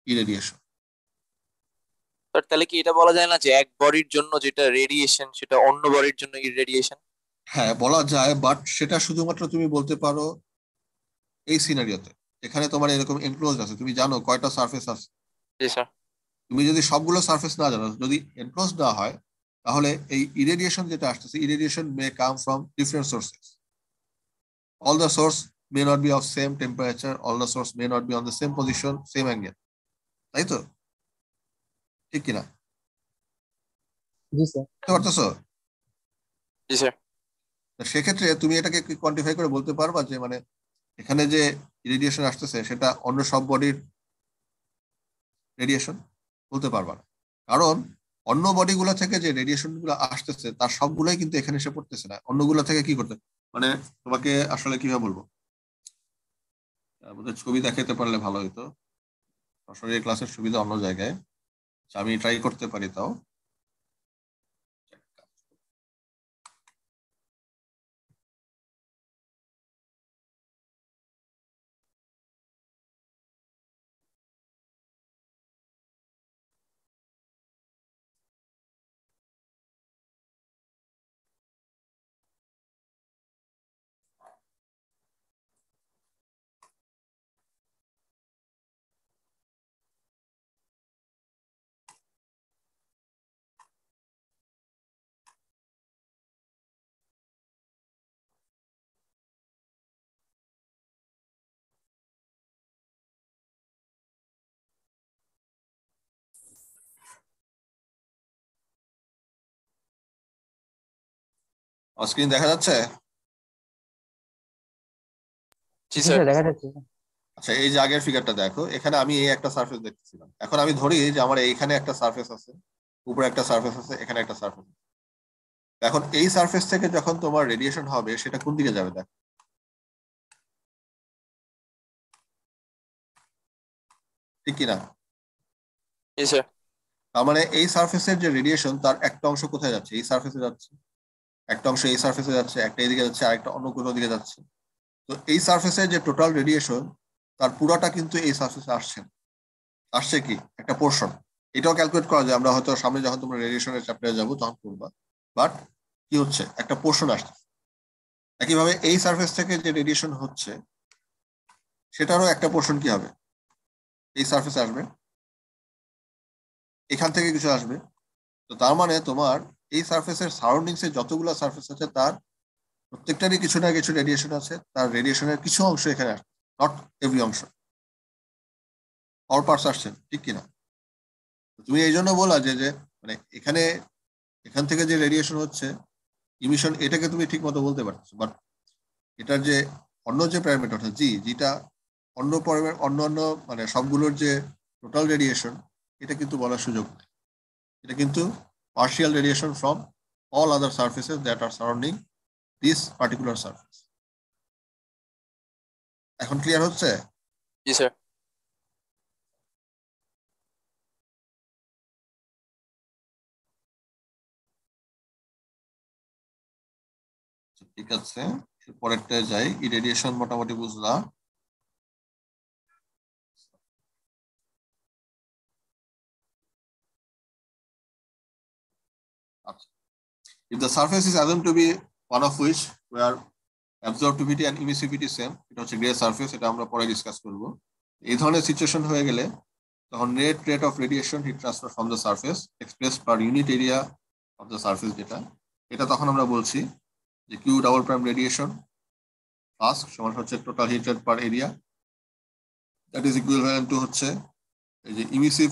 ইরেডিয়েশন। স্যার তাহলে কি এটা বলা যায় না যে এক বডির জন্য যেটা রেডিয়েশন সেটা অন্য বডির জন্য ইরেডিয়েশন? হ্যাঁ বলা যায়, বাট সেটা শুধুমাত্র তুমি বলতে পারো এই সিনারিওতে, এখানে তোমার এরকম এনক্লোজ আছে, তুমি জানো কয়টা সারফেস আছে। জি স্যার। তুমি যদি সবগুলো সারফেস না জানো, যদি এনক্লোজ না হয়, তাহলে এই ইরেডিয়েশন যেটা আসতেছে, irradiation may come from different sources. All the source may not be of same temperature, all the source may not be on the same position, same angle, তাই তো? ঠিক কিনা, জি স্যার। বুঝতে পারতেছো? জি স্যার। তো সেক্ষেত্রে তুমি এটাকে কোয়ান্টিফাই করে বলতে পারবা যে মানে এখানে যে রেডিয়েশন আসতেছে সেটা অন্য সব বডির রেডিয়েশন? বলতে পারবা না, কারণ অন্য বডিগুলো থেকে যে রেডিয়েশন গুলো আসতেছে তার সবগুলোই কিন্তু এখানে এসে পড়তেছে না, অন্যগুলো থেকে কি করতে, মানে তোমাকে আসলে কিভাবে বলবো, আমাদের ছবি দেখাতে পারলে ভালো হতো, সরাসরি ক্লাসের সুবিধা অন্য জায়গায়, আচ্ছা, আমি ট্রাই করতে পারি তাও। স্ক্রিন দেখা যাচ্ছে? জি জি স্যার। স্যার, দেখা যাচ্ছে স্যার। আচ্ছা, এই যে আগের ফিগারটা দেখো, এখানে আমি এই একটা সারফেস দেখতেছিলাম। এখন আমি ধরি যে আমার এইখানে একটা সারফেস আছে, উপরে একটা সারফেস আছে, এখানে একটা সারফেস। এখন এই সারফেস থেকে যখন তোমার রেডিয়েশন হবে সেটা কোন দিকে যাবে দেখো, ঠিক কিনা? জি স্যার। তার মানে এই সারফেসের যে রেডিয়েশন তার একটা অংশ কোথায় যাচ্ছে, এই সারফেসে যাচ্ছে, একটা অংশ এই সারফেসে যাচ্ছে, একটা এদিকে যাচ্ছে, আরেকটা অন্য কোনো দিকে যাচ্ছে। তো এই সারফেসের যে টোটাল রেডিয়েশন তার পুরোটা কিন্তু এই সারফেসে আসছে না। আসছে কি একটা পোর্শন। এটাও ক্যালকুলেট করা যায়, আমরা হয়তো সামনে যখন তোমরা রেডিয়েশনের চ্যাপ্টারে যাবো তখন করবা। বাট কি হচ্ছে, একটা পোর্শন আসছে। একইভাবে এই সারফেস থেকে যে রেডিয়েশন হচ্ছে সেটারও একটা পোর্শন কি হবে, এই সারফেসে আসবে, এখান থেকে কিছু আসবে। তো তার মানে তোমার এই সারফেসের সারাউন্ডিংস এ যতগুলো সারফেস আছে তার প্রত্যেকটারই কিছু না কিছু রেডিয়েশন আছে, তার রেডিয়েশনের কিছু অংশ এখানে আসছে, নট এভরি অংশ, অল পার্টস আসছে, ঠিক কিনা? তুমি এই জন্য বলা যে যে মানে এখানে এখান থেকে যে রেডিয়েশন হচ্ছে ইমিশন, এটাকে তুমি ঠিক মতো বলতে পারছো। বাট এটার যে অন্য যে প্যারামিটার জি, যেটা অন্য অন্য অন্য মানে সবগুলোর যে টোটাল রেডিয়েশন, এটা কিন্তু বলার সুযোগ নেই। এটা কিন্তু partial radiation from all other surfaces that are surrounding this particular surface. এখন ক্লিয়ার হচ্ছে? জি স্যার। ঠিক আছে, পরেরটায় যাই। ইরেডিয়েশন মোটামুটি বুঝলাম। আচ্ছা, if the surface is assumed to be one of which where absorptivity and emissivity same, এটা হচ্ছে গ্রে সারফেস, এটা আমরা পরে ডিসকাস করব। এই ধরনের সিচুয়েশন হয়ে গেলে তখন net rate of radiation heat transfer from the surface express per unit area of the surface, যেটা এটা তখন আমরা বলছি যে কিউ ডাবল প্রাইম রেডিয়েশন আস্ক সমান হচ্ছে total heat rate per area, that is equivalent to হচ্ছে এই যে ইমিসিভ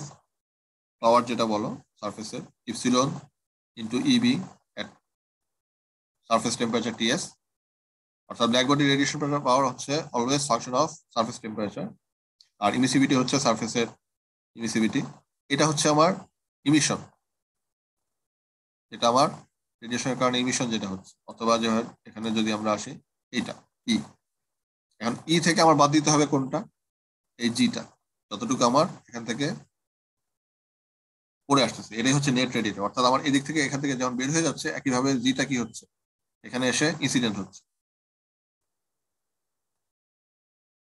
পাওয়ার যেটা বলো সারফেসের, epsilon into E B at surface temperature T S. অর্থাৎ ব্ল্যাক বডি রেডিয়েশন পাওয়ার হচ্ছে always function of surface temperature, আর ইমিসিভিটি হচ্ছে সারফেসের ইমিসিভিটি। এটা হচ্ছে আমার ইমিশন, এটা আমার রেডিয়েশনের কারণে ইমিশন যেটা হচ্ছে। অথবা যে এখানে যদি আমরা আসি এইটা ই, এখন ই থেকে আমার বাদ দিতে হবে কোনটা, এই জিটা, যতটুকু আমার এখান থেকে পড়ে আসতেছে, এটাই হচ্ছে নেট রেডিয়েশন। অর্থাৎ আমার এদিক থেকে এখান থেকে যেমন বের হয়ে যাচ্ছে, একইভাবে জিটা কি হচ্ছে, এখানে এসে ইনসিডেন্ট হচ্ছে।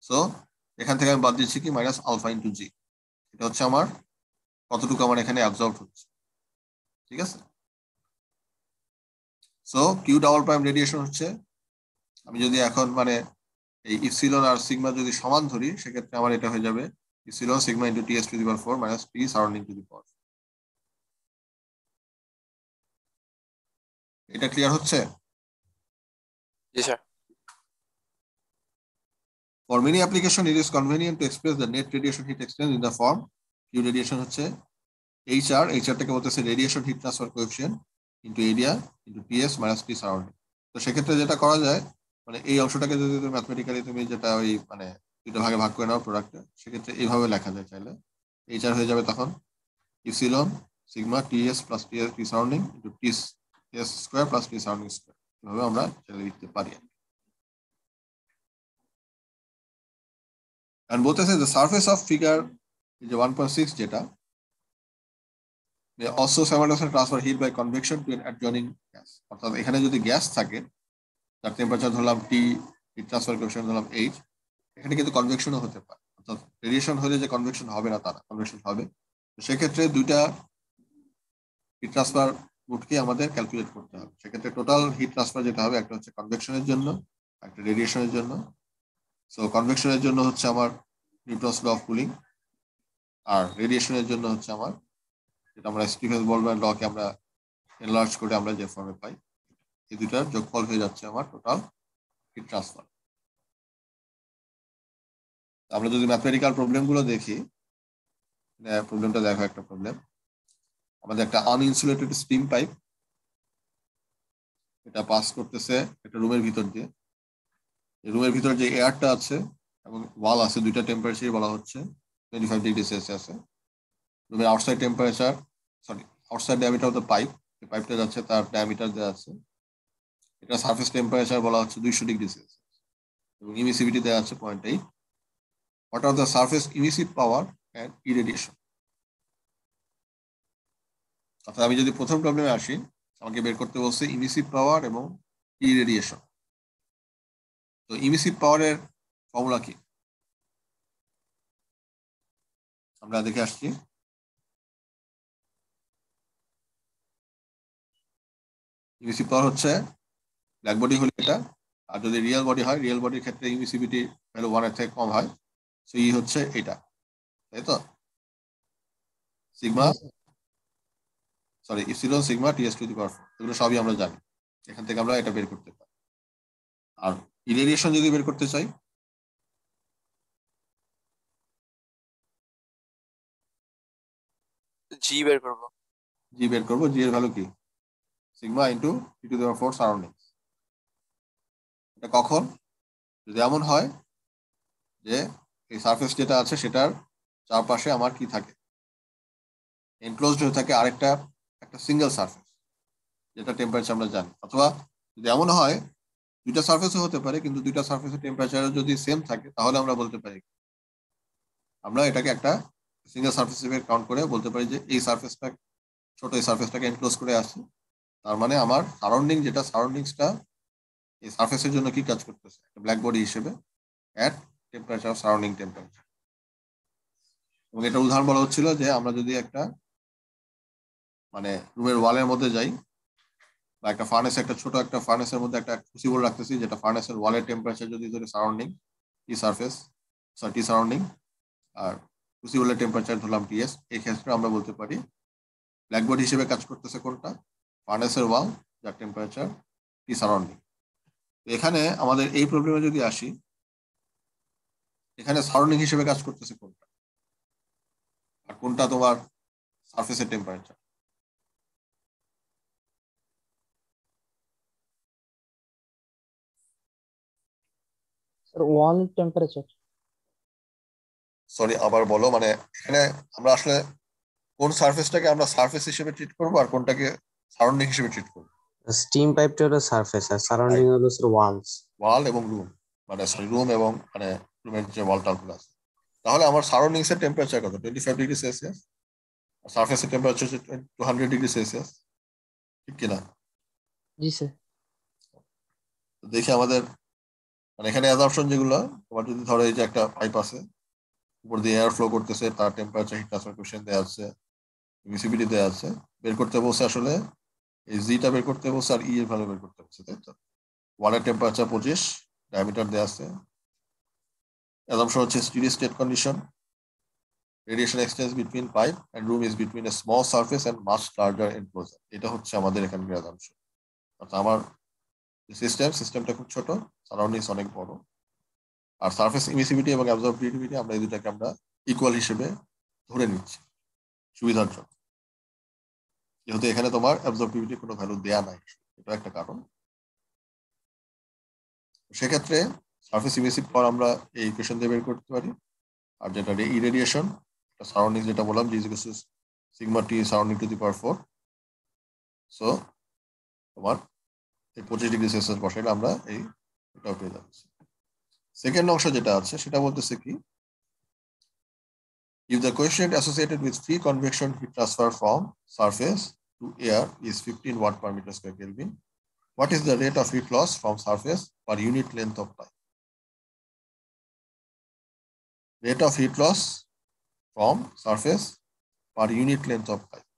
সো এখান থেকে আমি বাদ দিচ্ছি কি মাইনাস আলফা ইন্টু জি, এটা হচ্ছে আমার কতটুকু আমার এখানে অ্যাবজর্ব হচ্ছে, ঠিক আছে? So Q double prime radiation হচ্ছে, আমি যদি এখন মানে এই ইপসিলন আর সিগমা যদি সমান ধরি সেক্ষেত্রে আমার এটা হয়ে যাবে epsilon sigma into T S to the power 4 minus T surrounding to the power. এটা ক্লিয়ার হচ্ছে? জি sir. For many application it is convenient to express the net radiation heat exchange in the form Q radiation হচ্ছে HR টাকে বলতেছে radiation heat transfer coefficient into area into T S minus T surrounding. তো সেক্ষেত্রে যেটা করা যায় মানে এই অংশটাকে যদি তুমি ম্যাথমেটিক্যালি তুমি যেটা ওই মানে দুটো ভাগে ভাগ করে নাও প্রোডাক্টে, সেক্ষেত্রে এইভাবে লেখা যায় চাইলে। HR হয়ে যাবে তখন epsilon sigma T S plus T surrounding into T S square plus T surrounding square, এভাবে আমরা লিখতে পারি। And বলতেছে the surface of figure যে 1.6 যেটা may also simultaneously transfer heat by convection to an adjoining gas। অর্থাৎ এখানে যদি গ্যাস থাকে তার টেম্পারেচার ধরলাম টি, হিট ট্রান্সফার কোএফিশিয়েন্ট ধরলাম এইচ, এখানে কিন্তু কনভেকশনও হতে পারে। অর্থাৎ রেডিয়েশন হলে যে কনভেকশন হবে না তা না, কনভেকশন হবে। তো সেক্ষেত্রে দুইটা হিট ট্রান্সফার রুটকে আমাদের ক্যালকুলেট করতে হবে। সেক্ষেত্রে টোটাল হিট ট্রান্সফার যেটা হবে একটা হচ্ছে কনভেকশনের জন্য, একটা রেডিয়েশনের জন্য। সো কনভেকশনের জন্য হচ্ছে আমার নিউটনস ল অফ কুলিং, আর রেডিয়েশনের জন্য হচ্ছে আমার যেটা আমরা স্টিফেন্স বোলম্যান লকে আমরা এনলার্জ করে আমরা যে ফর্মে পাই, এই দুটার যোগফল হয়ে যাচ্ছে আমার টোটাল হিট ট্রান্সফার। আমরা যদি ম্যাথমেটিক্যাল প্রবলেম গুলো দেখি, প্রবলেমটা দেখো, একটা প্রবলেম আমাদের একটা আনইনসুলেটেড স্টিম পাইপ, এটা পাস করতেছে একটা রুমের ভিতর দিয়ে। রুমের ভিতর যে এয়ারটা আছে এবং ওয়াল আছে, দুইটা টেম্পারেচার বলা হচ্ছে 25 ডিগ্রি সেলসিয়াসে। রুমের outside temperature, sorry outside diameter of the pipe, যে পাইপটা যাচ্ছে তার ডায়ামিটার দেওয়া আছে, এটা সারফেস টেম্পারেচার বলা হচ্ছে 200 ডিগ্রি সেলসিয়াস, এবং ইমিসিভিটি দেওয়া আছে 0.8। What are the surface emissive power and irradiation. অর্থাৎ আমি যদি প্রথম প্রবলেমে আসি, আমাকে বের করতে বলছে ইমিসিভ পাওয়ার এবং ইরেডিয়েশন। তো ইমিসিভ পাওয়ারের ফর্মুলা কি আমরা দেখে আসছি। ইমিসিভ পাওয়ার হচ্ছে ব্ল্যাক বডি হলে এটা, আর যদি রিয়েল বডি হয়, রিয়েল বডির ক্ষেত্রে ইমিসিভিটি ভ্যালু 1 এর থেকে কম হয়, সো ই হচ্ছে এটা, তাই তো? Sigma, sorry epsilon sigma T S to the power 4, এগুলো সবই আমরা জানি, এখান থেকে আমরা এটা বের করতে পারি। আর ইরেডিয়েশন যদি বের করতে চাই, জি বের করবো। জি বের করবো। জি এর ভ্যালু কি? Sigma into T two the power 4 surroundings. এটা কখন? যদি এমন হয় যে এই সারফেস যেটা আছে সেটার চারপাশে আমার কি থাকে, এনক্লোজড হয়ে থাকে আরেকটা একটা সিঙ্গেল সারফেস, যেটা টেম্পারেচার আমরা জানি। অথবা যদি এমন হয় দুইটা সারফেসও হতে পারে, কিন্তু দুইটা সারফেসের টেম্পারেচার যদি সেম থাকে, তাহলে আমরা বলতে পারি, আমরা এটাকে একটা সিঙ্গেল সারফেস হিসেবে কাউন্ট করে বলতে পারি যে এই সারফেসটা ছোট, এই সারফেসটাকে এনক্লোজ করে আছে, তার মানে আমার সারাউন্ডিং যেটা, সারাউন্ডিংসটা এই সারফেসের জন্য কি কাজ করতেছে, একটা ব্ল্যাক বডি হিসেবে অ্যাট টেম্পারেচার, সারাউন্ডিং টেম্পারেচার। এবং এটা উদাহরণ বলা হচ্ছিল যে আমরা যদি একটা মানে রুমের ওয়ালের মধ্যে যাই, বা একটা ফার্নেস, একটা ছোট একটা ফার্নেসের মধ্যে একটা ক্রুসিবল রাখতেছি, যেটা ফার্নেসের ওয়ালের টেম্পারেচার যদি ধরে সারাউন্ডিং টি সারফেস, টি সারাউন্ডিং, আর ক্রুসিবলের টেম্পারেচার ধরলাম টিএস, এই ক্ষেত্রে আমরা বলতে পারি ব্ল্যাক বডি হিসেবে কাজ করতেছে কোনটা, ফার্নেসের ওয়াল, যার টেম্পারেচার টি সারাউন্ডিং। এখানে আমাদের এই প্রবলেমে যদি আসি, এখানে সারাউন্ডিং হিসেবে কাজ করতেছে কোনটা, আর কোনটা তোমার সারফেসের টেম্পারেচার। স্যার ওয়াল টেম্পারেচার। সরি আবার বলো, মানে এখানে আমরা আসলে কোন সারফেসটাকে আমরা সারফেস হিসেবে ট্রিট করবো আর কোনটাকে সারাউন্ডিং হিসেবে ট্রিট করবো? স্টিম পাইপটা হলো সারফেস আর সারাউন্ডিং হলো স্যার ওয়ালস। ওয়াল এবং রুম, মানে সরি রুম এবং মানে রুমের যে ওয়াল টালগুলো আছে। তাহলে আমার সারাউন্ডিংস এর টেম্পারেচার কত? 25 ডিগ্রি সেলসিয়াস, আর সারফেসের টেম্পারেচার হচ্ছে 200 ডিগ্রি সেলসিয়াস, ঠিক কিনা? জি স্যার। দেখি আমাদের মানে এখানে অ্যাজাম্পশন যেগুলো, তোমার যদি ধরো এই যে একটা পাইপ আছে, উপর দিয়ে এয়ার ফ্লো করতেছে, তার টেম্পারেচার হিট ট্রান্সফার কোএফিশিয়েন্ট দেওয়া আছে, এমিসিভিটি দেওয়া আছে, বের করতে বলছে আসলে এই জিটা বের করতে বলছে, আর ই এর ভ্যালু বের করতে বলছে, তাই তো? ওয়ালের টেম্পারেচার 25, ডায়ামিটার দেওয়া আছে, অ্যাজাম্পশন হচ্ছে steady state condition, radiation exchange between pipe and room is between a small surface and much larger enclosure. এটা হচ্ছে আমাদের এখানকার assumption। অর্থাৎ আমার সিস্টেমটা খুব ছোট, সারাউন্ডিংস অনেক বড়, আর সারফেস ইমিসিভিটি এবং অ্যাবজর্বিভিটি আমরা এই দুটাকে আমরা ইকুয়াল হিসেবে ধরে নিচ্ছি সুবিধার জন্য, যেহেতু এখানে তোমার অ্যাবজর্বিভিটি কোনো ভ্যালু দেয়া নাই, এটা একটা কারণ। সেক্ষেত্রে সারফেস ইমিসিভ পাওয়ার আমরা এই ইকুয়েশন দিয়ে বের করতে পারি। আর যেটা ইরেডিয়েশন, সারাউন্ডিং যেটা বললাম, G equal to sigma T surrounding to the power 4। So তোমার এই 25 ডিগ্রি সেলসিয়াস বসাইলে আমরা এই এটাও পেয়ে যাচ্ছি। সেকেন্ড অংশ যেটা আছে সেটা বলতেছে কি, if the coefficient associated with free convection heat transfer from surface to air is 15 watt per meter square Kelvin, what is the rate of heat loss from surface per unit length of pipe? Rate of heat loss from surface per unit length of pipe.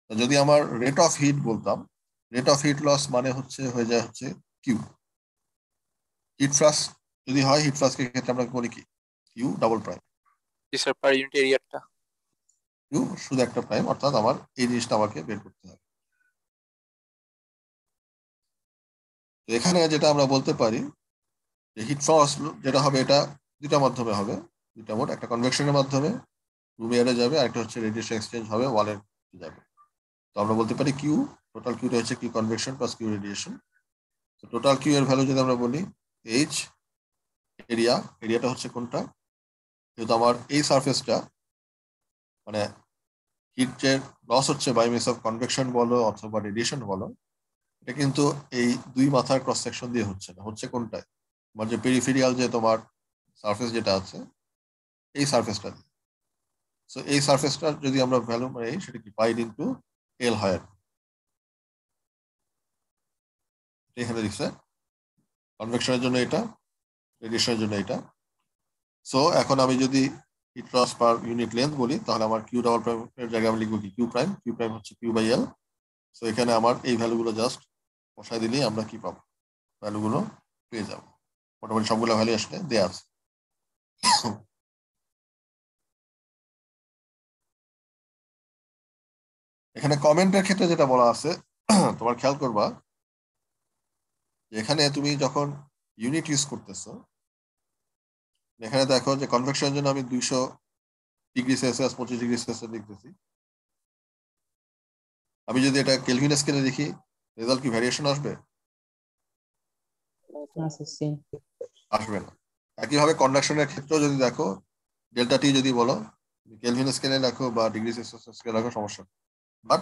যদি আমার rate of heat বলতাম, rate of heat loss মানে হয়ে যায় Q. Hit flux যদি হয়, hit ফ্লাক্সের ক্ষেত্রে আমরা বলি কি, কিউ ডাবল প্রাইম। জি স্যার, পার ইউনিট এরিয়াটা। কিউ শুধু একটা প্রাইম, অর্থাৎ আমার এই জিনিসটা আমাকে বের করতে হবে। তো এখানে যেটা আমরা বলতে পারি যে হিট ফ্লাক্স যেটা হবে, এটা দুটা মাধ্যমে হবে, দুটা মোড, একটা কনভেকশনের মাধ্যমে রুম এয়ারে যাবে, আর একটা হচ্ছে রেডিয়েশন এক্সচেঞ্জ হবে, ওয়ালের যাবে। তো আমরা বলতে পারি কিউ, টোটাল কিউটা হচ্ছে Q convection plus Q radiation. তো টোটাল কিউ এর ভ্যালু যদি আমরা বলি এইচ এরিয়াটা হচ্ছে কোনটা, যেহেতু আমার এই সারফেসটা মানে হিটের লস হচ্ছে বাই মিনস অফ কনভেকশন বলো অথবা রেডিয়েশন বলো, এটা কিন্তু এই দুই মাথার ক্রস সেকশন দিয়ে হচ্ছে না, হচ্ছে কোনটায়, আমার যে পেরিফেরিয়াল যে তোমার সারফেস যেটা আছে এই সারফেসটা দিয়ে। সো এই সারফেসটার যদি আমরা ভ্যালু পাই সেটা কি পাই ইনটু এল হয় আর কি। এখানে লিখছে কনভেকশনের জন্য এটা, রেডিয়েশনের জন্য এটা। সো এখন আমি যদি heat loss per unit length বলি তাহলে আমার কিউ ডাবল প্রাইম এর জায়গায় আমি লিখবো কি কিউ প্রাইম হচ্ছে কিউ বাই এল। সো এখানে আমার এই ভ্যালুগুলো জাস্ট বসাই দিলেই আমরা কি পাবো, ভ্যালুগুলো পেয়ে যাবো। মোটামুটি সবগুলো ভ্যালু আসলে দেওয়া আছে। এখানে কমেন্টের ক্ষেত্রে যেটা বলা আছে তোমার খেয়াল করবা যে এখানে তুমি যখন ইউনিট ইউজ করতেছো, এখানে দেখো যে কনভেকশনের জন্য আমি 200°C 25°C লিখতেছি। আমি যদি এটা কেলভিন স্কেলে লিখি রেজাল্ট কি ভ্যারিয়েশন আসবে? আসবে না। একইভাবে কন্ডাকশনের ক্ষেত্রেও যদি দেখো ডেল্টা টি যদি বলো কেলভিন স্কেলে রাখো বা ডিগ্রি সেলসিয়াস স্কেলে রাখো সমস্যা, বাট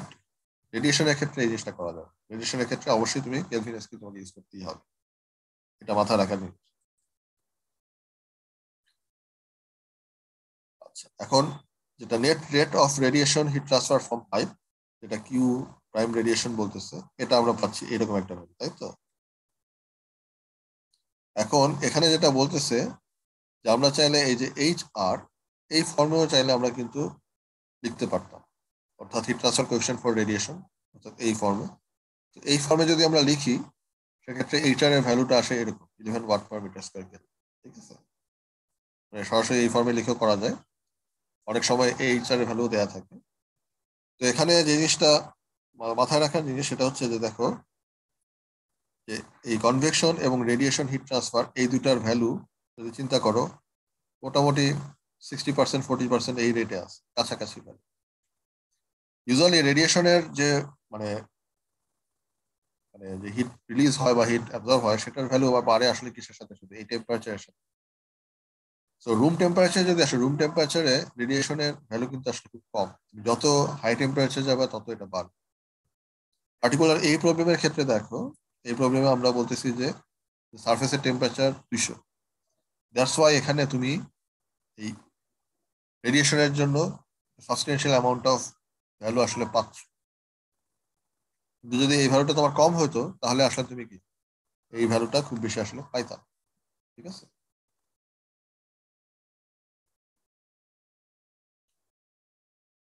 রেডিয়েশনের ক্ষেত্রে এই জিনিসটা করা যাবে। রেডিয়েশনের ক্ষেত্রে অবশ্যই তুমি কেলভিন স্কেল তোমাকে ইউজ করতেই হবে, এটা মাথায় রাখার জিনিস। আচ্ছা, এখন যেটা net rate of radiation heat transfer from pipe, যেটা কিউ প্রাইম রেডিয়েশন বলতেছে, এটা আমরা পাচ্ছি এরকম একটা ভ্যালু, তাই তো? এখন এখানে যেটা বলতেছে যে আমরা চাইলে এই যে এইচ আর এই ফর্মেও চাইলে আমরা কিন্তু লিখতে পারতাম, অর্থাৎ hit transfer coefficient for radiation, অর্থাৎ এই ফর্মে। তো এই ফর্মে যদি আমরা লিখি সেক্ষেত্রে এইচ আর এর ভ্যালুটা আসে এরকম 11 watt per metre square kelvin. ঠিক আছে, মানে সরাসরি এই ফর্মে লিখেও করা যায়, অনেক সময় এইচ আর এর ভ্যালু দেওয়া থাকে। তো এখানে যে জিনিসটা মাথায় রাখার জিনিস সেটা হচ্ছে যে দেখো যে এই কনভেকশন এবং রেডিয়েশন হিট ট্রান্সফার এই দুটার ভ্যালু যদি চিন্তা করো মোটামুটি 60% 40% এই রেটে আছে, কাছাকাছি ভ্যালু। ইউজুয়ালি রেডিয়েশনের যে মানে মানে যে হিট রিলিজ হয় বা হিট অ্যাবজর্ব হয় সেটার ভ্যালু আবার বাড়ে আসলে কিসের সাথে সাথে, এই টেম্পারেচারের সাথে। তো রুম টেম্পারেচার যদি আসে, রুম টেম্পারেচারে রেডিয়েশনের ভ্যালু কিন্তু আসলে খুব কম, যত হাই টেম্পারেচার যাবে তত এটা বাড়বে। পার্টিকুলার এই প্রবলেমের ক্ষেত্রে দেখো, এই প্রবলেমে আমরা বলতেছি যে সারফেসের টেম্পারেচার 200, দ্যাটস ওয়াই এখানে তুমি এই রেডিয়েশনের জন্য সাবস্টেন্সিয়াল অ্যামাউন্ট অফ ভ্যালু আসলে পাচ্ছ। কিন্তু যদি এই ভ্যালুটা তোমার কম হতো তাহলে আসলে তুমি কি এই ভ্যালুটা খুব বেশি আসলে পাইতাম। ঠিক আছে,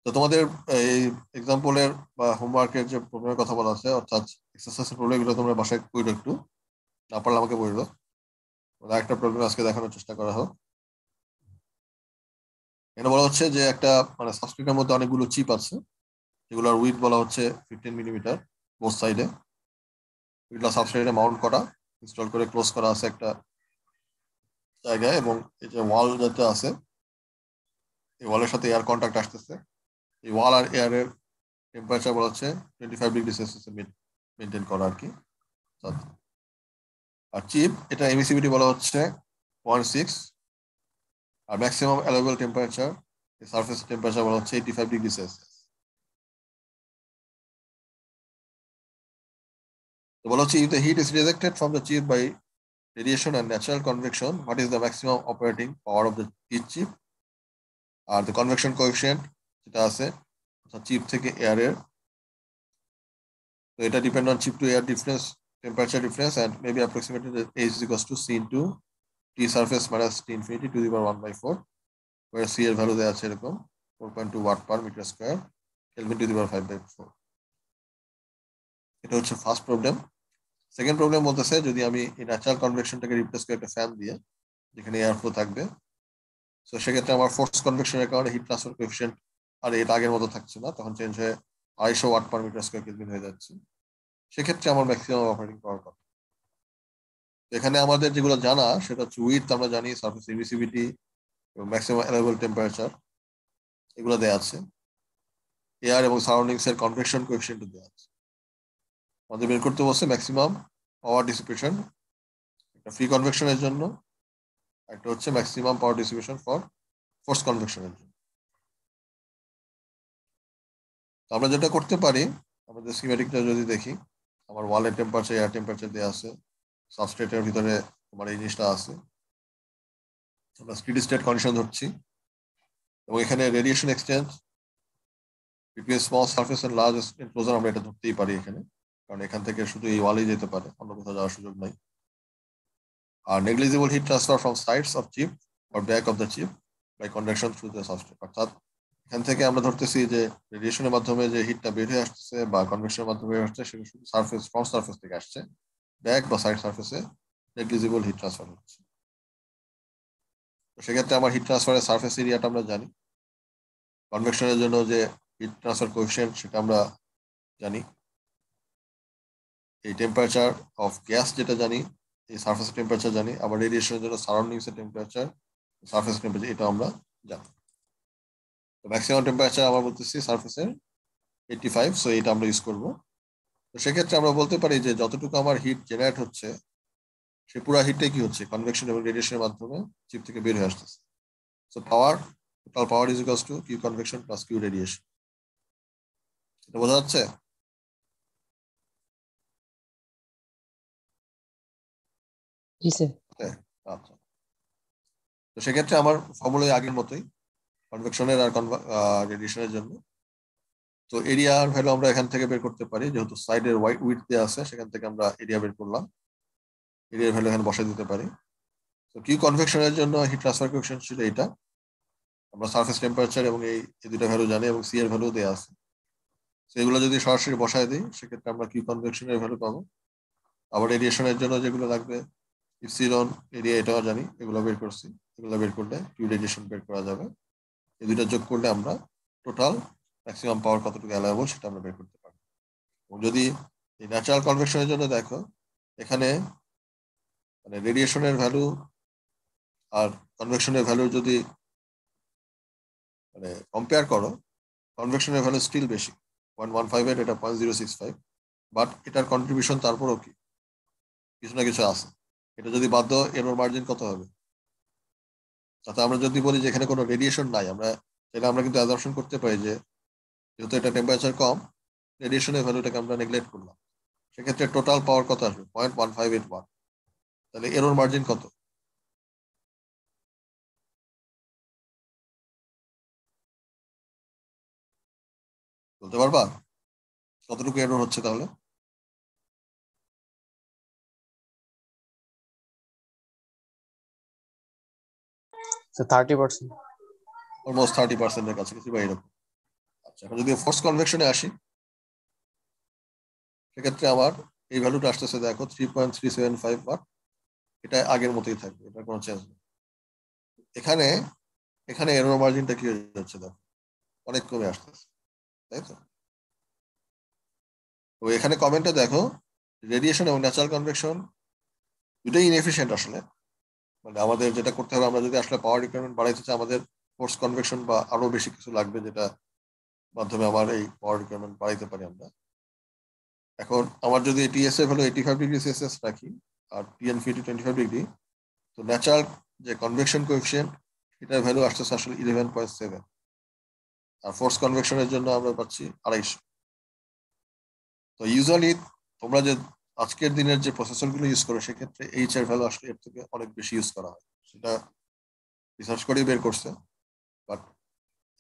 তো তোমাদের এই এক্সাম্পলের বা হোমওয়ার্কের যে প্রবলেমের কথা বলা আছে, অর্থাৎ এক্সারসাইজের প্রবলেম, গুলো তোমরা বাসায় করো একটু, না পারলে আমাকে বললো। একটা প্রবলেম আজকে দেখানোর চেষ্টা করা হোক। এটা বলা হচ্ছে যে একটা মানে সাবস্ক্রিপ্টের মধ্যে অনেকগুলো চিপ আছে, যেগুলোর উইথ বলা হচ্ছে 15 মিলিমিটার বোথ সাইডে। এগুলো সাবস্ট্রেটে মাউন্ট করা, ইনস্টল করে ক্লোজ করা আছে একটা জায়গায়, এবং এই যে ওয়াল যাতে আছে এই ওয়ালের সাথে এয়ার কন্ট্যাক্ট আসতেছে। এই ওয়াল আর এয়ারের টেম্পারেচার বলা হচ্ছে 25°C মেনটেন করা আর কি। আর চিপ এটা এমিসিভিটি বলা হচ্ছে 0.6, আর maximum allowable temperature surface temperature বলা হচ্ছে 85°C। তো বলা হচ্ছে if the heat is rejected from the chip by radiation and natural convection, what is the maximum operating power of the each chip? R the convection coefficient যেটা আছে chip থেকে এয়ারের, তো এটা depend on chip to air difference, temperature difference, and maybe approximately H is equals to C into T surface minus T infinity to the power 1/4, where C এর value দেওয়া আছে এরকম 4.2 watt per metre square, kelvin to the power 5/4। এটা হচ্ছে first problem. Second problem বলতেছে যদি আমি এই ন্যাচারাল কনভেকশনটাকে রিপ্লেস করি একটা ফ্যান দিয়ে যেখানে এয়ার ফ্লো থাকবে, তো সেক্ষেত্রে আমার ফোর্স কনভেকশনের কারণে হিট ট্রান্সফার কোএফিশিয়েন্ট আর এটা আগের মতো থাকছে না, তখন চেঞ্জ হয়ে 250 watt per metre square kelvin হয়ে যাচ্ছে। সেক্ষেত্রে আমার ম্যাক্সিমাম অপারেটিং পাওয়ার কত? এখানে আমাদের যেগুলো জানা সেটা হচ্ছে উইথ আমরা জানি, সারফেস এমিসিভিটি এবং ম্যাক্সিমাম অ্যালাউয়েবল টেম্পারেচার এগুলো দেওয়া আছে, এয়ার এবং সারাউন্ডিংস এর কনভেকশন কোএফিশিয়েন্ট দেওয়া আছে। আমাদের বের করতে বলছে ম্যাক্সিমাম পাওয়ার ডিসিপেশন একটা ফ্রি কনভেকশনের জন্য একটা হচ্ছে maximum power distribution for force কনভেকশনের জন্য। আমরা যেটা করতে পারি, আমাদের স্কিমেটিকটা যদি দেখি, আমার ওয়ালের টেম্পারেচার, এয়ার টেম্পারেচার দেওয়া আছে, সাবস্ট্রেটের ভিতরে আমার এই জিনিসটা আছে, আমরা স্টেডি স্টেট কন্ডিশন ধরছি, এবং এখানে radiation exchange between small surface and large enclosure আমরা এটা ধরতেই পারি এখানে, কারণ এখান থেকে শুধু এই ওয়ালেই যেতে পারে, অন্য কোথাও যাওয়ার সুযোগ নাই। আর negligible heat transfer from sides of chip or back of the chip by conduction through the substrate, অর্থাৎ এখান থেকে আমরা ধরতেছি যে রেডিয়েশনের মাধ্যমে যে হিটটা বের হয়ে আসছে বা কনভেকশনের মাধ্যমে বের আসছে সেটা শুধু সার্ফেস, ফ্রন্ট সার্ফেস থেকে আসছে, ব্যাক বা সাইড সার্ফেসে নেগলিজিবল হিট ট্রান্সফার হচ্ছে। তো সেক্ষেত্রে আমার হিট ট্রান্সফারের সার্ফেস এরিয়াটা আমরা জানি, কনভেকশনের জন্য যে হিট ট্রান্সফার কোএফিসিয়েন্ট সেটা আমরা জানি, এই টেম্পারেচার অফ গ্যাস যেটা জানি, এই সার্ফেস টেম্পারেচার জানি, আবার রেডিয়েশনের জন্য সারাউন্ডিংস এর টেম্পারেচার, সার্ফেস টেম্পারেচার এটা আমরা জানি। তো ম্যাক্সিমাম টেম্পারেচার আমরা বলতেছি সার্ফেসের 85, সো এটা আমরা ইউজ করব। তো সেক্ষেত্রে আমরা বলতে পারি যে যতটুকু আমার হিট জেনারেট হচ্ছে সে পুরো হিটটাই কি হচ্ছে কনভেকশন এবং রেডিয়েশনের মাধ্যমে চিপ থেকে বের হয়ে আসতেছে। So power, total power is equals to Q convection plus Q radiation. এটা বোঝা যাচ্ছে? জি স্যার। হ্যাঁ, আচ্ছা। তো সেক্ষেত্রে আমার ফর্মুলা আগের মতোই, কনভেকশনের আর রেডিয়েশনের জন্য। তো এরিয়ার ভ্যালু আমরা এখান থেকে বের করতে পারি, যেহেতু সাইডের উইডথ দেওয়া আছে সেখান থেকে আমরা এরিয়া বের করলাম, এরিয়ার ভ্যালু এখানে বসাই দিতে পারি। তো কিউ কনভেকশনের জন্য হিট ট্রান্সফার কোএফিসিয়েন্ট ছিল এটা, আমরা সারফেস টেম্পারেচার এবং এই দুটো ভ্যালু জানি এবং সি এর ভ্যালু দেওয়া আছে, সেগুলো যদি সরাসরি বসায় দিই সেক্ষেত্রে আমরা কিউ কনভেকশনের ভ্যালু পাবো। আবার রেডিয়েশনের জন্য যেগুলো লাগবে, ইপসিলন এরিয়া এটাও জানি, এগুলো বের করছি, এগুলো বের করলে কিউ রেডিয়েশন বের করা যাবে। এই দুটো যোগ করলে আমরা টোটাল ম্যাক্সিমাম পাওয়ার কতটুকু অ্যালাউবল সেটা আমরা বের করতে পারবো। এবং যদি এই ন্যাচারাল কনভেকশনের জন্য দেখো, এখানে মানে রেডিয়েশনের ভ্যালু আর কনভেকশনের ভ্যালু যদি মানে কম্পেয়ার করো, কনভেকশনের ভ্যালু স্টিল বেশি, 0.158, এটা 0.065, বাট এটার কন্ট্রিবিউশন তারপরও কি কিছু না কিছু আছে। এটা যদি বাদ দাও এরর মার্জিন কত হবে? অর্থাৎ আমরা যদি বলি যে এখানে কোনো রেডিয়েশন নাই, আমরা সেটা আমরা কিন্তু অ্যাজাম্পশন করতে পারি যে যেহেতু এটা টেম্পারেচার কম, রেডিয়েশনের ভ্যালুটাকে আমরা নেগলেক্ট করলাম, সেক্ষেত্রে টোটাল পাওয়ার কত আসবে? 0.1581। তাহলে এরর মার্জিন কত? বলতে পারবা কতটুকু এরর হচ্ছে তাহলে? So 30%. অলমোস্ট 30%-এর কাছাকাছি বা এরকম। আচ্ছা, এখন যদি ফোর্স কনভেকশনে আসি সেক্ষেত্রে আমার এই ভ্যালুটা আসতেছে দেখো 3.375 ওয়াট, এটা আগের মতোই থাকবে, এটা কোনো চেঞ্জ নেই। এখানে এখানে এরর মার্জিনটা কি হয়ে যাচ্ছে দেখো, অনেক কমে আসতেছে, তাই তো? তো এখানে কমেন্টে দেখো রেডিয়েশন এবং ন্যাচারাল কনভেকশন দুটোই ইনএফিশিয়েন্ট আসলে। মানে আমাদের যেটা করতে হবে, আমরা যদি আসলে পাওয়ার রিকোয়ারমেন্ট বাড়াইতে চাই, আমাদের ফোর্স কনভেকশন বা আরো বেশি কিছু লাগবে, যেটা মাধ্যমে আমার এই পাওয়ার রিকোয়ারমেন্ট বাড়াইতে পারি আমরা। এখন আমার যদি টিএসএ হলো 85°C রাখি আর টিএনফিটি 25°, তো ন্যাচারাল যে কনভেকশন কোএফিসিয়েন্ট এটার ভ্যালু আসতেছে আসলে 11.7, আর ফোর্স কনভেকশনের জন্য আমরা পাচ্ছি 250। তো ইউজুয়ালি তোমরা যে আজকের দিনের যে প্রসেসরগুলো ইউজ করো সেক্ষেত্রে এইচ এর ভ্যালু আসলে এর থেকে অনেক বেশি ইউজ করা হয়, সেটা রিসার্চ করেই বের করছে। বাট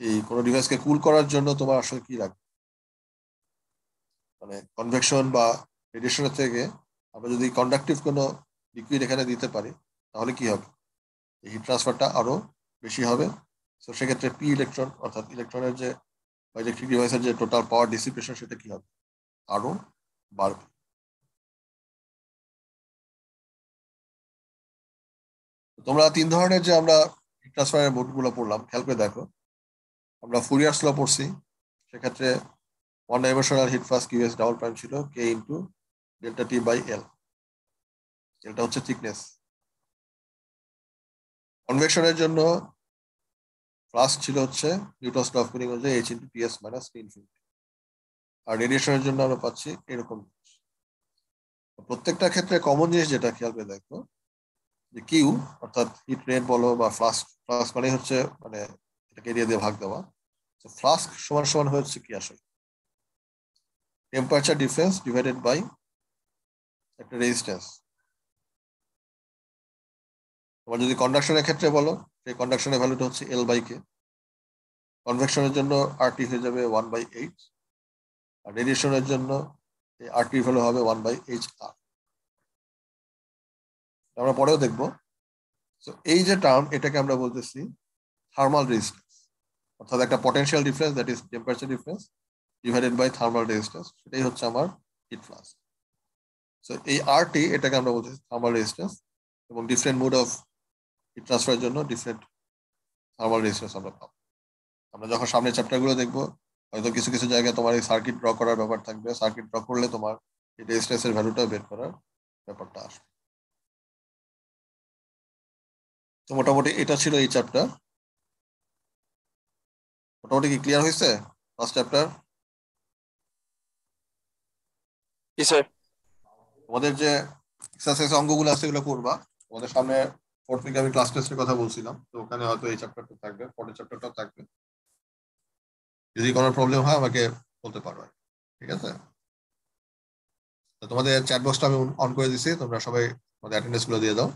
এই কোনো ডিভাইসকে কুল করার জন্য তোমার আসলে কি লাগবে, মানে কনভেকশন বা রেডিয়েশনের থেকে আমরা যদি কন্ডাক্টিভ কোনো লিকুইড এখানে দিতে পারি তাহলে কি হবে, এই হিট ট্রান্সফারটা আরো বেশি হবে। তো সেক্ষেত্রে পি ইলেকট্রন অর্থাৎ ইলেকট্রনের যে ইলেকট্রিক ডিভাইসের যে টোটাল পাওয়ার ডিসিপেশন সেটা কি হবে, আরো বাড়বে। তোমরা তিন ধরনের যে আমরা হিট ট্রান্সফারের বোর্ডগুলো পড়লাম, খেয়াল করে দেখো, আমরা ফুরিয়ারস ল পড়ছি, সেক্ষেত্রে one dimensional heat flux Q S double prime ছিল K into delta T by L, এটা হচ্ছে থিকনেস। কনভেকশনের জন্য ফ্লাক্স ছিল হচ্ছে নিউটনস ল অফ কুলিং অনুযায়ী H into T S minus T infinity. আর রেডিয়েশনের জন্য আমরা পাচ্ছি এরকম। প্রত্যেকটা ক্ষেত্রে কমন জিনিস যেটা খেয়াল করে দেখো, যে কিউ অর্থাৎ হিট রেট বলো বা ফ্লাস্ক, ফ্লাস্ক মানে হচ্ছে মানে এটাকে এরিয়া দিয়ে ভাগ দেওয়া। তো ফ্লাস্ক সমান সমান হচ্ছে কি আসলে টেম্পারেচার ডিফারেন্স ডিভাইডেড বাই একটা রেজিস্ট্যান্স। তোমার যদি কন্ডাকশনের ক্ষেত্রে বলো, সেই কন্ডাকশনের ভ্যালুটা হচ্ছে এল বাই কে, কনভেকশনের জন্য আরটি হয়ে যাবে 1/8, আর রেডিয়েশনের জন্য এই আরটির ভ্যালু হবে 1/HR। আমরা পরেও দেখবো। তো এই যে টার্ম, এটাকে আমরা বলতেছি থার্মাল রেজিস্ট্যান্স, অর্থাৎ একটা potential difference that is temperature difference divided by thermal resistance, সেটাই হচ্ছে আমার হিট ফ্লাক্স। সো এই আরটি এটাকে আমরা বলতেছি থার্মাল রেজিস্ট্যান্স, এবং ডিফারেন্ট মোড অফ হিট ট্রান্সফারের জন্য ডিফারেন্ট থার্মাল রেজিস্ট্যান্স আমরা পাবো। আমরা যখন সামনের চ্যাপ্টারগুলো দেখবো, হয়তো কিছু কিছু জায়গায় তোমার এই সার্কিট ড্র করার ব্যাপার থাকবে, সার্কিট ড্র করলে তোমার এই রেজিস্ট্যান্সের ভ্যালুটা বের করার ব্যাপারটা আসবে। তো মোটামুটি এটা ছিল এই চ্যাপ্টার। মোটামুটি কি ক্লিয়ার হয়েছে ফার্স্ট চ্যাপ্টার? জি স্যার। তোমাদের যে এক্সারসাইজ অঙ্কগুলো আছে এগুলো করবা। তোমাদের সামনে ফোর্থ উইকে আমি ক্লাস টেস্টের কথা বলছিলাম, তো ওখানে হয়তো এই চ্যাপ্টারটা থাকবে, পরের চ্যাপ্টারটাও থাকবে। যদি কোনো প্রবলেম হয় আমাকে বলতে পারো, ঠিক আছে? তো তোমাদের চ্যাট বক্সটা আমি অন করে দিছি, তোমরা সবাই তোমাদের অ্যাটেন্ডেন্স গুলো দিয়ে দাও।